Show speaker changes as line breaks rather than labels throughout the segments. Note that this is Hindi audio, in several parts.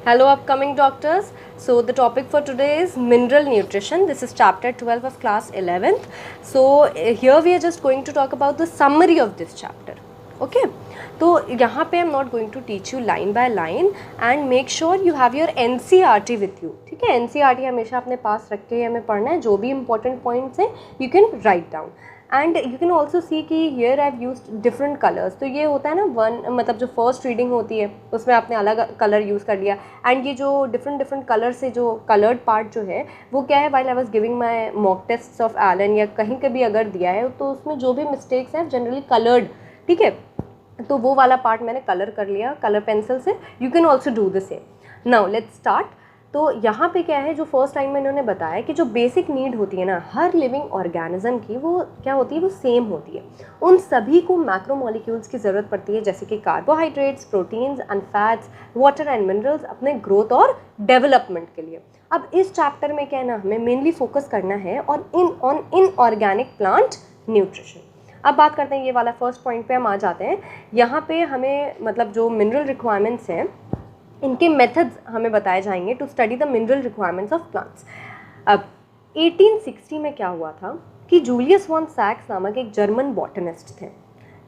Hello upcoming doctors. So the topic for today is mineral nutrition. This is chapter 12 of class 11th. So here we are just going to talk about the summary of this chapter. Okay. तो यहाँ पे I'm not going to teach you line by line and make sure you have your NCERT with you. ठीक है, NCERT हमेशा अपने पास रख के हमें पढ़ना है. जो भी important points हैं you can write down. And you can also see कि here I have used different colours. तो ये होता है ना मतलब जो फर्स्ट रीडिंग होती है उसमें आपने अलग कलर यूज़ कर लिया. एंड ये जो डिफरेंट कलर से जो कलर्ड पार्ट जो है वो क्या है, while I was giving my mock tests of Allen या कहीं के भी अगर दिया है तो उसमें जो भी मिस्टेक्स हैं जनरली कलर्ड. ठीक है, तो वो वाला पार्ट मैंने कलर कर लिया कलर पेंसिल से. You can also do the same. Now let's start. तो यहाँ पे क्या है, जो फर्स्ट लाइन में इन्होंने बताया कि जो बेसिक नीड होती है ना हर लिविंग ऑर्गेनिज्म की, वो क्या होती है, वो सेम होती है. उन सभी को मैक्रोमोलिक्यूल्स की ज़रूरत पड़ती है, जैसे कि carbohydrates, proteins and fats, water and minerals अपने ग्रोथ और डेवलपमेंट के लिए. अब इस चैप्टर में क्या है ना, हमें मेनली फोकस करना है ऑन इनऑर्गेनिक प्लांट न्यूट्रिशन. अब बात करते हैं, ये वाला फर्स्ट पॉइंट पे हम आ जाते हैं. यहाँ पे हमें मतलब जो मिनरल रिक्वायरमेंट्स हैं इनके मेथड्स हमें बताए जाएंगे to study the mineral requirements of plants. अब 1860 में क्या हुआ था कि जूलियस वॉन सैक्स नामक एक जर्मन बॉटनिस्ट थे.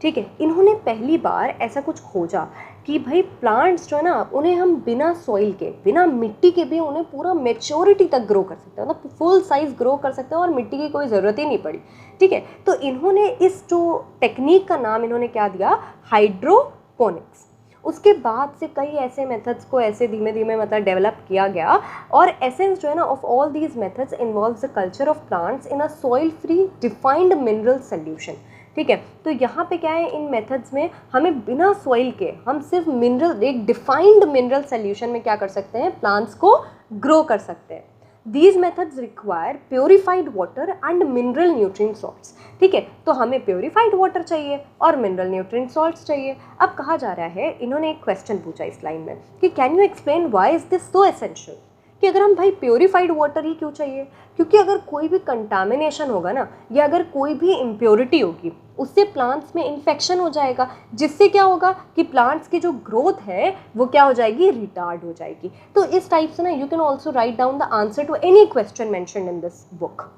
ठीक है, इन्होंने पहली बार ऐसा कुछ खोजा कि भाई प्लांट्स जो है ना उन्हें हम बिना सॉइल के, बिना मिट्टी के भी उन्हें पूरा मेच्योरिटी तक ग्रो कर सकते हैं, मतलब फुल साइज ग्रो कर सकते हैं और मिट्टी की कोई ज़रूरत ही नहीं पड़ी. ठीक है, तो इन्होंने इस जो टेक्निक का नाम इन्होंने क्या दिया, हाइड्रोपोनिक्स. उसके बाद से कई ऐसे मेथड्स को ऐसे धीमे धीमे मतलब डेवलप किया गया. और एसेंस जो है ना of all these methods involves the culture of plants in a soil free defined mineral solution. ठीक है, तो यहाँ पे क्या है, इन मेथड्स में हमें बिना सॉइल के हम सिर्फ मिनरल, एक डिफाइंड मिनरल सोल्यूशन में क्या कर सकते हैं, प्लांट्स को ग्रो कर सकते हैं. These methods require purified water and mineral nutrient salts. ठीक है, तो हमें purified water चाहिए और mineral nutrient salts चाहिए. अब कहा जा रहा है, इन्होंने एक क्वेश्चन पूछा इस लाइन में कि can you explain why is this so essential? कि अगर हम भाई प्योरीफाइड वाटर ही क्यों चाहिए, क्योंकि अगर कोई भी कंटामिनेशन होगा ना या अगर कोई भी इम्प्योरिटी होगी उससे प्लांट्स में इन्फेक्शन हो जाएगा, जिससे क्या होगा कि प्लांट्स की जो ग्रोथ है वो क्या हो जाएगी, रिटार्ड हो जाएगी. तो इस टाइप से ना you can also write down the answer to any question mentioned in this book.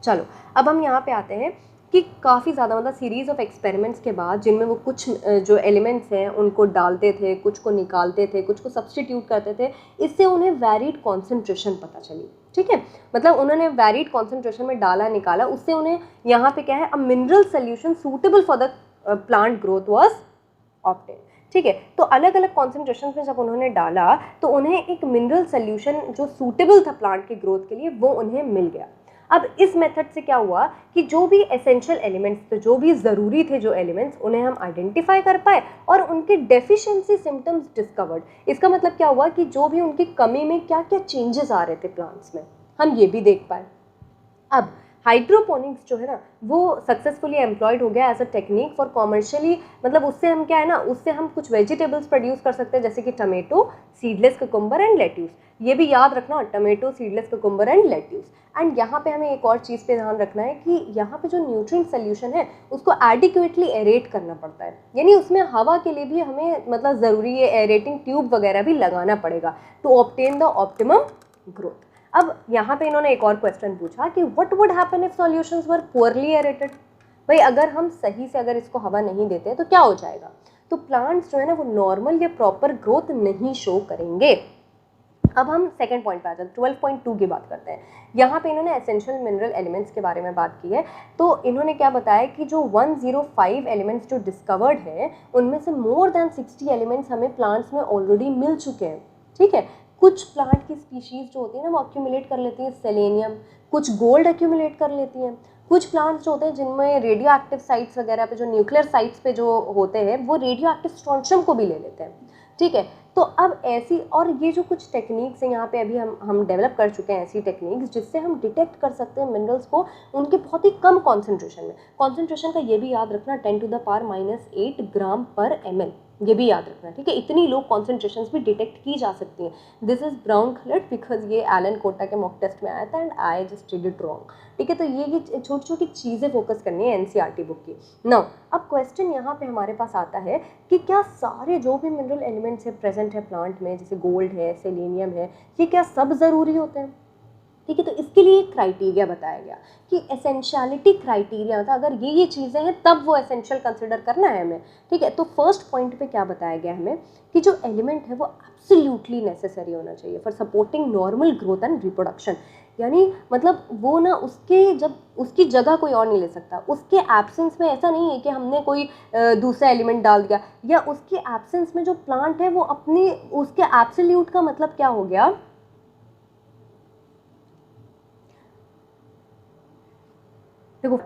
चलो अब हम यहाँ पे आते हैं कि काफ़ी ज़्यादा मतलब सीरीज़ ऑफ एक्सपेरिमेंट्स के बाद जिनमें वो कुछ जो एलिमेंट्स हैं उनको डालते थे, कुछ को निकालते थे, कुछ को सब्स्टिट्यूट करते थे, इससे उन्हें वैरिड कॉन्सेंट्रेशन पता चली. ठीक है, मतलब उन्होंने वैरिड कॉन्सेंट्रेशन में डाला निकाला, उससे उन्हें यहाँ पे क्या है, a mineral solution suitable for the plant growth was obtain. ठीक है, तो अलग अलग कॉन्सेंट्रेशन में जब उन्होंने डाला तो उन्हें एक मिनरल सोल्यूशन जो सूटेबल था प्लांट की ग्रोथ के लिए वो उन्हें मिल गया. अब इस मेथड से क्या हुआ कि जो भी एसेंशियल एलिमेंट्स थे, जो भी ज़रूरी थे जो एलिमेंट्स, उन्हें हम आइडेंटिफाई कर पाए और उनके डेफिशिएंसी सिम्टम्स डिस्कवर्ड. इसका मतलब क्या हुआ कि जो भी उनकी कमी में क्या क्या चेंजेस आ रहे थे प्लांट्स में, हम ये भी देख पाए. अब हाइड्रोपोनिक्स जो है ना वो सक्सेसफुली एम्प्लॉयड हो गया as a technique for commercially, मतलब उससे हम क्या है ना, उससे हम कुछ वेजिटेबल्स प्रोड्यूस कर सकते हैं, जैसे कि tomato, seedless cucumber and lettuce. ये भी याद रखना, tomato, seedless cucumber and lettuce. And यहाँ पे हमें एक और चीज़ पे ध्यान रखना है कि यहाँ पे जो न्यूट्रिएंट सोल्यूशन है उसको एडिक्वेटली एरेट करना पड़ता है, यानी उसमें हवा के लिए भी हमें मतलब ज़रूरी है एरेटिंग ट्यूब वगैरह भी लगाना पड़ेगा to obtain the optimum growth. अब यहाँ पे इन्होंने एक और क्वेश्चन पूछा कि what would happen if solutions were poorly aerated. भाई अगर हम सही से अगर इसको हवा नहीं देते तो क्या हो जाएगा, तो प्लांट्स जो है ना वो नॉर्मल या प्रॉपर ग्रोथ नहीं शो करेंगे. अब हम सेकंड पॉइंट पे आ जाते हैं, 12.2 की बात करते हैं. यहाँ पे इन्होंने एसेंशियल मिनरल एलिमेंट्स के बारे में बात की है. तो इन्होंने क्या बताया कि जो 105 एलिमेंट्स जो डिस्कवर्ड हैं उनमें से मोर देन 60 एलिमेंट्स हमें प्लांट्स में ऑलरेडी मिल चुके हैं. ठीक है, कुछ प्लांट की स्पीशीज़ जो होती है ना वो एक्यूमुलेट कर लेती हैं सेलेनियम, कुछ गोल्ड एक्यूमुलेट कर लेती हैं. कुछ प्लांट्स जो होते हैं जिनमें रेडियो एक्टिव साइट्स वगैरह पे, जो न्यूक्लियर साइट्स पे जो होते हैं वो रेडियो एक्टिव स्ट्रॉन्शियम को भी ले लेते हैं. ठीक है, तो अब ऐसी और ये जो कुछ टेक्निक्स हैं यहाँ पे अभी हम डेवलप कर चुके हैं ऐसी टेक्निक्स जिससे हम डिटेक्ट कर सकते हैं मिनरल्स को उनके बहुत ही कम कॉन्सेंट्रेशन में. कॉन्सेंट्रेशन का ये भी याद रखना 10⁻⁻8 ग्राम पर ml. ये भी याद रखना, ठीक है। इतनी लो कॉन्सेंट्रेशंस भी डिटेक्ट की जा सकती हैं। This is brown coloured because ये एलन कोटा के मॉक टेस्ट में आया था and I just did it wrong, ठीक है। तो ये छोटी छोटी चीज़ें फोकस करनी है एनसीईआरटी बुक की। नाउ अब क्वेश्चन यहाँ पे हमारे पास आता है कि क्या सारे जो भी मिनरल एलिमेंट्स है प्रेजेंट है प्लांट में, जैसे गोल्ड है, सेलेनियम है, ये क्या सब ज़रूरी होते हैं, ठीक है। तो इसके लिए एक क्राइटेरिया बताया गया कि एसेंशियलिटी क्राइटेरिया था, अगर ये चीज़ें हैं तब वो एसेंशियल कंसिडर करना है हमें, ठीक है। तो फर्स्ट पॉइंट पे क्या बताया गया हमें कि जो एलिमेंट है वो एब्सोल्युटली नेसेसरी होना चाहिए for supporting normal growth and reproduction. यानी मतलब वो ना उसकी जगह कोई और नहीं ले सकता। उसके एब्सेंस में ऐसा नहीं है कि हमने कोई दूसरा एलिमेंट डाल दिया, या उसके एब्सेंस में जो प्लांट है वो अपने उसके एब्सोल्यूट का मतलब क्या हो गया, देखो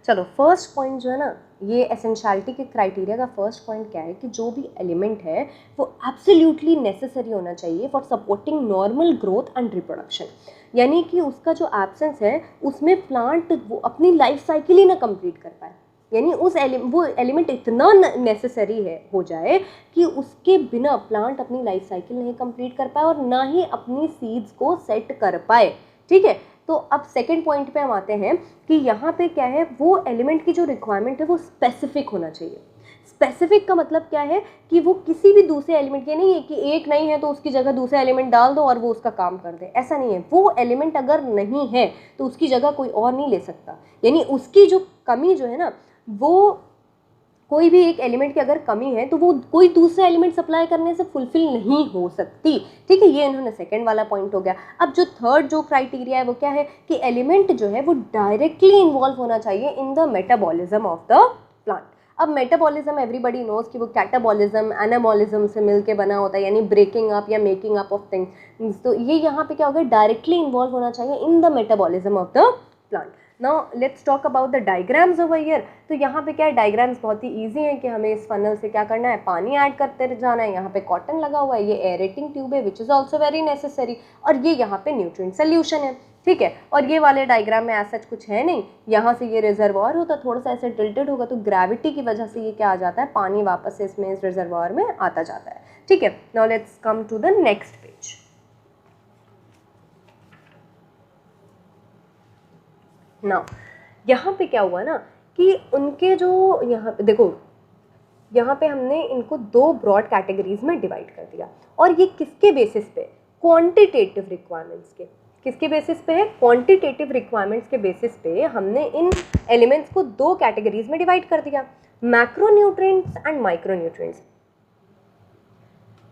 चलो फर्स्ट पॉइंट जो है ना, ये एसेंशियलिटी के क्राइटेरिया का फर्स्ट पॉइंट क्या है कि जो भी एलिमेंट है वो एब्सोल्युटली नेसेसरी होना चाहिए for supporting normal growth and reproduction. यानी कि उसका जो एब्सेंस है उसमें प्लांट वो अपनी लाइफ साइकिल ही ना कंप्लीट कर पाए, यानी वो एलिमेंट इतना नेसेसरी है हो जाए कि उसके बिना प्लांट अपनी लाइफ साइकिल नहीं कंप्लीट कर पाए और ना ही अपनी सीड्स को सेट कर पाए, ठीक है। तो अब सेकंड पॉइंट पे हम आते हैं कि यहाँ पे क्या है, वो एलिमेंट की जो रिक्वायरमेंट है वो स्पेसिफिक होना चाहिए। स्पेसिफिक का मतलब क्या है कि वो किसी भी दूसरे एलिमेंट के नहीं है कि एक नहीं है तो उसकी जगह दूसरा एलिमेंट डाल दो और वो उसका काम कर दे, ऐसा नहीं है। वो एलिमेंट अगर नहीं है तो उसकी जगह कोई और नहीं ले सकता, यानी उसकी जो कमी जो है ना, वो कोई भी एक एलिमेंट की अगर कमी है तो वो कोई दूसरा एलिमेंट सप्लाई करने से फुलफिल नहीं हो सकती, ठीक है। ये इन्होंने सेकंड वाला पॉइंट हो गया। अब जो थर्ड जो क्राइटेरिया है वो क्या है कि एलिमेंट जो है वो डायरेक्टली इन्वॉल्व होना चाहिए in the metabolism of the plant. अब मेटाबॉलिज्म एवरीबडी नोज कि वो कैटाबॉलिज्म एनाबॉलिज्म से मिलके बना होता है, यानी ब्रेकिंग अप या मेकिंग अप ऑफ थिंग्स। तो ये यहाँ पे क्या होगा, डायरेक्टली इन्वॉल्व होना चाहिए in the metabolism of the plant. Now let's talk about the diagrams over here. तो यहाँ पे क्या है, डायग्राम्स बहुत ही इजी है कि हमें इस फनल से क्या करना है, पानी ऐड करते जाना है। यहाँ पे कॉटन लगा हुआ है, ये एरेटिंग ट्यूब है which is also very necessary, और ये यहाँ पे न्यूट्रिएंट सोल्यूशन है, ठीक है। और ये वाले डायग्राम में ऐसा कुछ है नहीं, यहाँ से ये रिजर्वायर होता, थोड़ा सा ऐसे टिल्टेड होगा तो ग्रेविटी की वजह से ये क्या आ जाता है, पानी वापस से इसमें इस रिजर्वायर में आता जाता है, ठीक है। Now let's come to the next page. Now यहाँ पे क्या हुआ ना कि उनके जो यहाँ पे देखो, यहाँ पे हमने इनको दो ब्रॉड कैटेगरीज में डिवाइड कर दिया, और ये किसके बेसिस पे, क्वांटिटेटिव रिक्वायरमेंट्स के, किसके बेसिस पे है, क्वांटिटेटिव रिक्वायरमेंट्स के बेसिस पे हमने इन एलिमेंट्स को दो कैटेगरीज में डिवाइड कर दिया, मैक्रोन्यूट्रिएंट्स एंड माइक्रोन्यूट्रिएंट्स।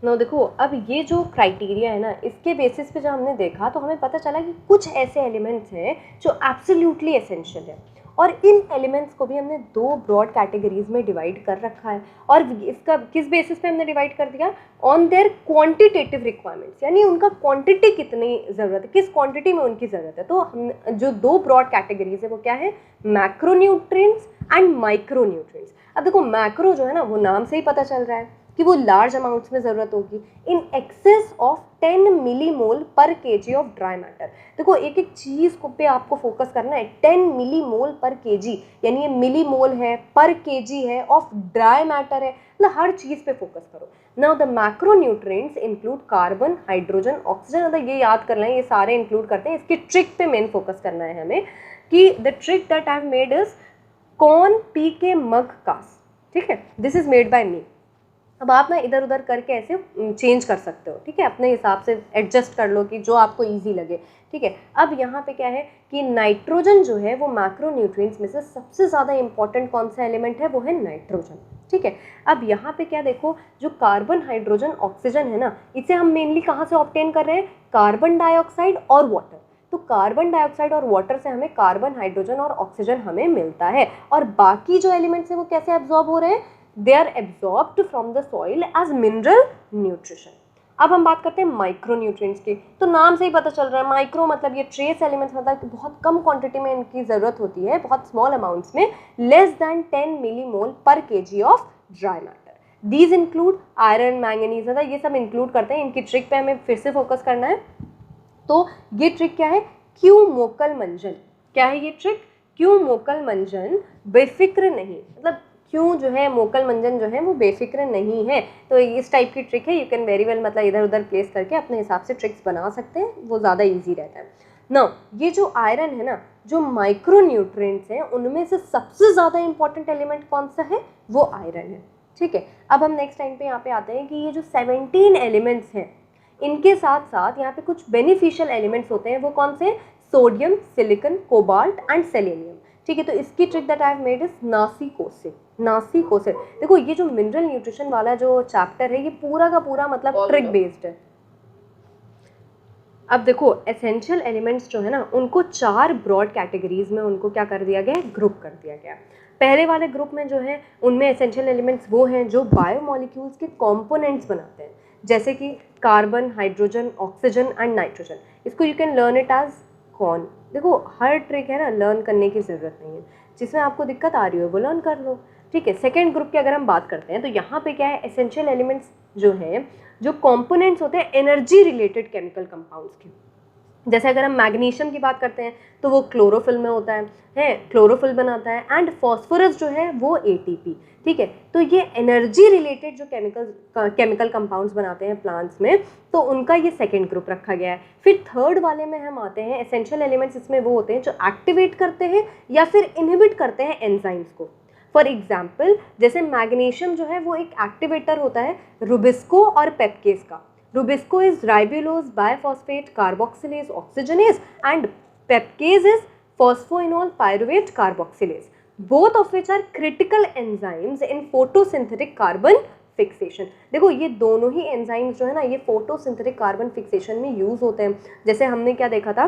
नो देखो, अब ये जो क्राइटेरिया है ना, इसके बेसिस पे जब हमने देखा तो हमें पता चला कि कुछ ऐसे एलिमेंट्स हैं जो एब्सोल्युटली एसेंशियल है, और इन एलिमेंट्स को भी हमने दो ब्रॉड कैटेगरीज में डिवाइड कर रखा है। और इसका किस बेसिस पे हमने डिवाइड कर दिया, ऑन देयर क्वांटिटेटिव रिक्वायरमेंट्स, यानी उनका क्वांटिटी कितनी ज़रूरत है, किस क्वांटिटी में उनकी ज़रूरत है। तो हम जो दो ब्रॉड कैटेगरीज है वो क्या है, मैक्रोन्यूट्रिएंट्स एंड माइक्रोन्यूट्रिएंट्स। अब देखो मैक्रो जो है ना, वो नाम से ही पता चल रहा है कि वो लार्ज अमाउंट्स में ज़रूरत होगी, इन एक्सेस ऑफ 10 मिलीमोल पर केजी ऑफ ड्राई मैटर। देखो एक एक चीज़ को पे आपको फोकस करना है, 10 मिलीमोल पर केजी, यानी ये मिलीमोल है, पर केजी है, ऑफ ड्राई मैटर है, मतलब हर चीज़ पे फोकस करो। Now the macronutrients include carbon, hydrogen, oxygen, मतलब ये याद कर लें, ये सारे इंक्लूड करते हैं। इसकी ट्रिक पे मेन फोकस करना है हमें कि the trick that I have made is corn P के मग कास्ट, ठीक है, दिस इज मेड बाय मी। अब आप ना इधर उधर करके ऐसे चेंज कर सकते हो, ठीक है, अपने हिसाब से एडजस्ट कर लो कि जो आपको इजी लगे, ठीक है। अब यहाँ पे क्या है कि नाइट्रोजन जो है वो मैक्रोन्यूट्रिएंट्स में से सबसे ज़्यादा इंपॉर्टेंट कौन सा एलिमेंट है, वो है नाइट्रोजन, ठीक है। अब यहाँ पे क्या देखो, जो कार्बन, हाइड्रोजन, ऑक्सीजन है ना, इसे हम मेनली कहाँ से ऑब्टेन कर रहे हैं, कार्बन डाइऑक्साइड और वाटर। तो कार्बन डाइऑक्साइड और वाटर से हमें कार्बन, हाइड्रोजन और ऑक्सीजन हमें मिलता है, और बाकी जो एलिमेंट्स है वो कैसे एब्जॉर्ब हो रहे हैं, they are absorbed from the soil as mineral nutrition। अब हम बात करते हैं माइक्रो न्यूट्रिएंट्स की। तो नाम से ही पता चल रहा है, माइक्रो मतलब ये ट्रेस एलिमेंट्स, मतलब कि बहुत कम क्वांटिटी में इनकी ज़रूरत होती है, बहुत स्मॉल अमाउंट्स में, लेस दैन 10 मिलीमोल पर kg of dry matter. These include iron, manganese, मतलब ये सब इंक्लूड करते हैं। इनकी ट्रिक पे हमें फिर से फोकस करना है। तो ये ट्रिक क्या है, क्यूमोकल मंजन। क्या है ये ट्रिक, क्यूमोकल मंजन बेफिक्र नहीं, मतलब क्यों जो है मोकल मंजन जो है वो बेफिक्र नहीं है। तो इस टाइप की ट्रिक है, यू कैन वेरी वेल मतलब इधर उधर प्लेस करके अपने हिसाब से ट्रिक्स बना सकते हैं, वो ज़्यादा ईजी रहता है ना। ये जो आयरन है ना, जो माइक्रो न्यूट्रिएंट्स हैं उनमें से सबसे ज़्यादा इंपॉर्टेंट एलिमेंट कौन सा है, वो आयरन है। ठीक है, अब हम नेक्स्ट टाइम पे यहाँ पे आते हैं कि ये जो 17 एलिमेंट्स हैं इनके साथ साथ यहाँ पे कुछ बेनिफिशियल एलिमेंट्स होते हैं, वो कौन से, sodium, silicon, cobalt and selenium. ठीक है, तो इसकी trick that I have made is नासिकोसिल। नासिकोसिल, देखो ये जो मिनरल न्यूट्रिशन वाला जो चैप्टर है ये पूरा का पूरा मतलब ट्रिक बेस्ड है। अब देखो एसेंशियल एलिमेंट्स जो है ना उनको 4 ब्रॉड कैटेगरीज में उनको क्या कर दिया गया है, ग्रुप कर दिया गया। पहले वाले ग्रुप में जो है उनमें एसेंशियल एलिमेंट्स वो हैं जो बायोमोलिक्यूल्स के कंपोनेंट्स बनाते हैं, जैसे कि carbon, hydrogen, oxygen and nitrogen. इसको you can learn it as कौन। देखो हर ट्रिक है ना लर्न करने की ज़रूरत नहीं है, जिसमें आपको दिक्कत आ रही हो वो लर्न कर लो। ठीक है, सेकेंड ग्रुप की अगर हम बात करते हैं तो यहाँ पे क्या है, एसेंशियल एलिमेंट्स जो हैं, जो कंपोनेंट्स होते हैं एनर्जी रिलेटेड केमिकल कंपाउंड्स के। जैसे अगर हम मैग्नीशियम की बात करते हैं तो वो क्लोरोफिल में होता है क्लोरोफिल बनाता है, एंड फॉस्फोरस जो है वो एटीपी। ठीक है, तो ये एनर्जी रिलेटेड जो केमिकल कंपाउंड्स बनाते हैं प्लांट्स में, तो उनका ये सेकंड ग्रुप रखा गया है। फिर थर्ड वाले में हम आते हैं, एसेंशियल एलिमेंट्स इसमें वो होते हैं जो एक्टिवेट करते हैं या फिर इनहिबिट करते हैं एंजाइम्स को। फॉर एग्जाम्पल जैसे मैग्नीशियम जो है वो एक एक्टिवेटर होता है रुबिस्को और पेप्केज का। Rubisco is ribulose biphosphate carboxylase oxygenase and peptase is phosphoenol pyruvate carboxylase, both of which are critical enzymes in photosynthetic carbon fixation। देखो ये दोनों ही एंजाइम्स जो है ना ये फोटोसिंथेटिक कार्बन फिक्सेशन में यूज होते हैं। जैसे हमने क्या देखा था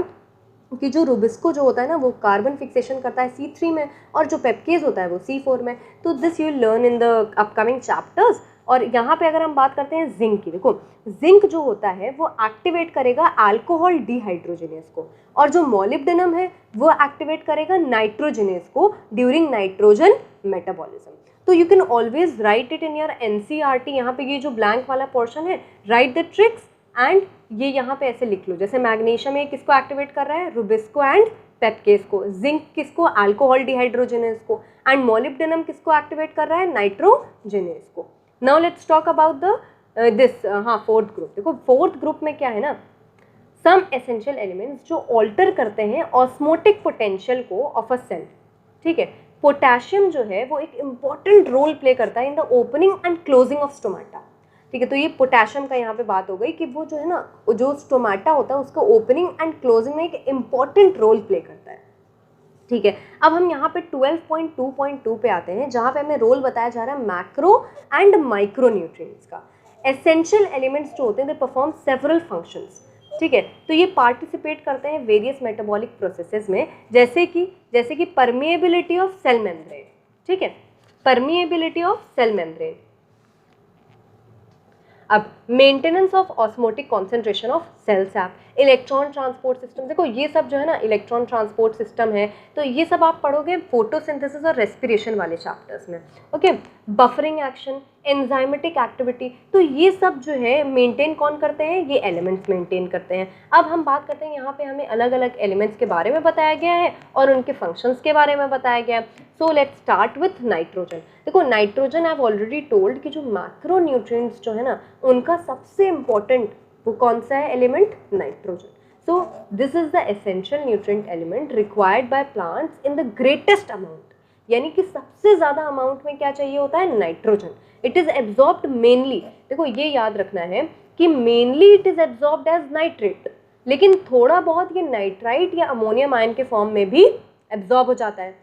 कि जो रुबिस्को जो होता है ना वो कार्बन फिक्सेशन करता है C3 में, और जो पेप्केज होता है वो C4 में। तो this you learn in the upcoming chapters. और यहाँ पे अगर हम बात करते हैं जिंक की, देखो जिंक जो होता है वो एक्टिवेट करेगा अल्कोहल डिहाइड्रोजिनेज को, और जो मोलिब्डेनम है वो एक्टिवेट करेगा नाइट्रोजिनेज को ड्यूरिंग नाइट्रोजन मेटाबॉलिज्म। तो you can always right it in your NCERT। यहाँ पे ये जो ब्लैंक वाला पोर्शन है, राइट द ट्रिक्स एंड ये यहाँ पे ऐसे लिख लो। जैसे मैग्नीशियम ये किसको एक्टिवेट कर रहा है, रुबिस्को एंड पेप्केज को, जिंक किसको, अल्कोहल डिहाइड्रोजिनेज को, एंड मोलिब्डेनम किसको एक्टिवेट कर रहा है, नाइट्रोजिनेज को। Now let's talk about the this fourth group. देखो फोर्थ ग्रुप में क्या है ना, सम एसेंशियल एलिमेंट्स जो ऑल्टर करते हैं ऑस्मोटिक पोटेंशियल को ऑफ अ सेल। ठीक है, पोटेशियम जो है वो एक इम्पॉर्टेंट रोल प्ले करता है in the opening and closing of stomata. ठीक है, तो ये पोटेशियम का यहाँ पे बात हो गई कि वो जो है ना जो स्टोमाटा होता है उसका ओपनिंग एंड क्लोजिंग में एक इम्पॉर्टेंट रोल प्ले करता है। ठीक है, अब हम यहाँ पे 12.2.2 पे आते हैं, जहाँ पे हमें रोल बताया जा रहा है मैक्रो एंड माइक्रो न्यूट्रिएंट्स का। एसेंशियल एलिमेंट्स जो होते हैं दे परफॉर्म सेवरल फंक्शंस। ठीक है, तो ये पार्टिसिपेट करते हैं वेरियस मेटाबॉलिक प्रोसेसेस में, जैसे कि परमिएबिलिटी ऑफ सेल मेम्ब्रेन। ठीक है, परमिएबिलिटी ऑफ सेल मेम्ब्रेन। अब maintenance of osmotic concentration of cell sap, electron transport system. देखो ये सब जो है ना इलेक्ट्रॉन ट्रांसपोर्ट सिस्टम है, तो ये सब आप पढ़ोगे फोटोसिंथेसिस और रेस्पिरेशन वाले चैप्टर्स में। Okay, buffering action, enzymatic activity, तो ये सब जो है मेंटेन कौन करते हैं, ये एलिमेंट्स मेंटेन करते हैं। अब हम बात करते हैं, यहाँ पे हमें अलग अलग एलिमेंट्स के बारे में बताया गया है और उनके फंक्शंस के बारे में बताया गया है। So let's start with nitrogen. देखो nitrogen I have already told कि जो मैक्रो न्यूट्रिएंट्स जो है ना उनका सबसे इंपॉर्टेंट वो कौन सा है element, nitrogen. So this is the essential nutrient element required by plants in the greatest amount, यानी कि सबसे ज़्यादा अमाउंट में क्या चाहिए होता है, nitrogen. It is absorbed mainly, देखो ये याद रखना है कि mainly it is absorbed as nitrate, लेकिन थोड़ा बहुत ये नाइट्राइट या अमोनियम आयन के फॉर्म में भी एब्जॉर्ब हो जाता है।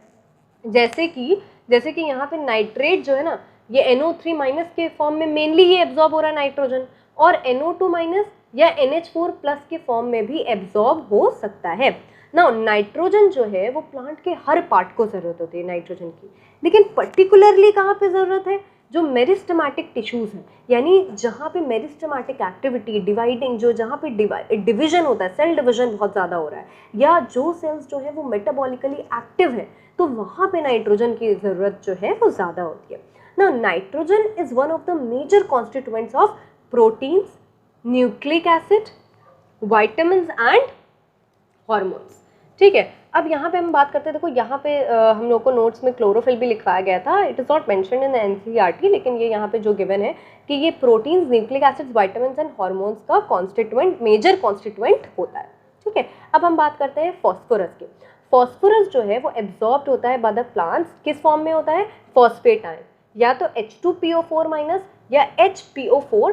जैसे कि यहाँ पे नाइट्रेट जो है ना ये NO3- के फॉर्म में मेनली ये एब्जॉर्ब हो रहा है नाइट्रोजन, और NO2- या NH4+ के फॉर्म में भी एब्जॉर्ब हो सकता है ना। नाइट्रोजन जो है वो प्लांट के हर पार्ट को ज़रूरत होती है नाइट्रोजन की, लेकिन पर्टिकुलरली कहाँ पे ज़रूरत है, जो मेरिस्टेमेटिक टिश्यूज़ हैं, यानी जहाँ पे मेरिस्टेमेटिक एक्टिविटी डिवाइडिंग जो जहाँ पे डिवीजन होता है, सेल डिवीजन बहुत ज़्यादा हो रहा है, या जो सेल्स जो है वो मेटाबॉलिकली एक्टिव है, तो वहाँ पे नाइट्रोजन की ज़रूरत जो है वो ज़्यादा होती है ना। Nitrogen is one of the major constituents of proteins, nucleic acid, vitamins and hormones. ठीक है, अब यहाँ पे हम बात करते हैं, देखो यहाँ पे हम लोग को नोट्स में क्लोरोफिल भी लिखवाया गया था, it is not mentioned in NCERT, लेकिन ये यहाँ पे जो गिवन है कि ये proteins, nucleic acids, vitamins and hormones का कॉन्स्टिट्यूएंट, मेजर कॉन्स्टिट्यूएंट होता है, ठीक है। अब हम बात करते हैं फॉस्फोरस की। फॉस्फोरस जो है वो एब्जॉर्ब्ड होता है बाय द प्लांट्स, किस फॉर्म में होता है, फॉस्फेट आयन, या तो H2PO4- या HPO4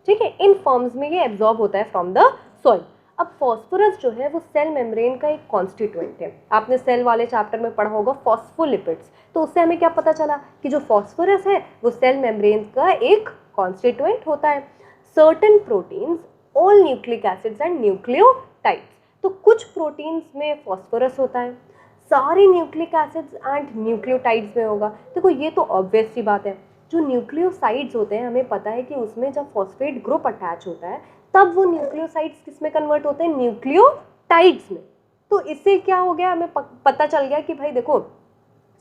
ठीक है, इन फॉर्म्स में ये एब्जॉर्ब होता है फ्रॉम द सॉइल। अब फॉस्फोरस जो है वो सेल मेम्ब्रेन का एक कॉन्स्टिट्यूएंट है, आपने सेल वाले चैप्टर में पढ़ा होगा फॉस्फोलिपिड्स, तो उससे हमें क्या पता चला कि जो फॉस्फोरस है वो सेल मेम्ब्रेन का एक कॉन्स्टिट्यूएंट होता है। Certain proteins, all nucleic acids and nucleotides, तो कुछ प्रोटीन्स में फॉस्फोरस होता है, सारे न्यूक्लिक एसिड्स एंड न्यूक्लियोटाइड्स में होगा। देखो ये तो ऑब्वियस सी बात है, जो न्यूक्लियोसाइड्स होते हैं हमें पता है कि उसमें जब फॉस्फेट ग्रुप अटैच होता है तब वो न्यूक्लियोसाइड्स किस में कन्वर्ट होते हैं, न्यूक्लियोटाइड्स में। तो इससे क्या हो गया, हमें पता चल गया कि भाई देखो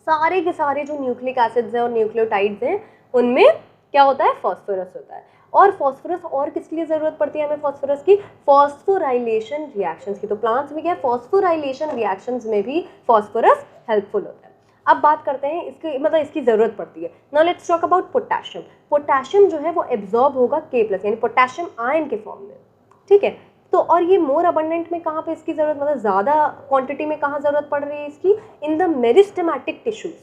सारे के सारे जो न्यूक्लिक एसिड्स हैं और न्यूक्लियोटाइड्स हैं उनमें क्या होता है, फॉस्फोरस होता है। और फॉस्फोरस और किसके लिए ज़रूरत पड़ती है हमें फॉस्फोरस की, फॉस्फोराइलेशन रिएक्शंस की। तो प्लांट्स में क्या है, फॉस्फोराइलेशन रिएक्शंस में भी फॉस्फोरस हेल्पफुल होता है। अब बात करते हैं इसकी, मतलब इसकी ज़रूरत पड़ती है। Now let's talk about potassium. Potassium जो है वो एब्जॉर्ब होगा K+ यानी पोटेशियम आयन के फॉर्म में, ठीक है। तो और ये मोर अबंडेंट में कहाँ पे इसकी ज़रूरत, मतलब ज़्यादा क्वांटिटी में कहाँ ज़रूरत पड़ रही है इसकी, in the meristematic tissues,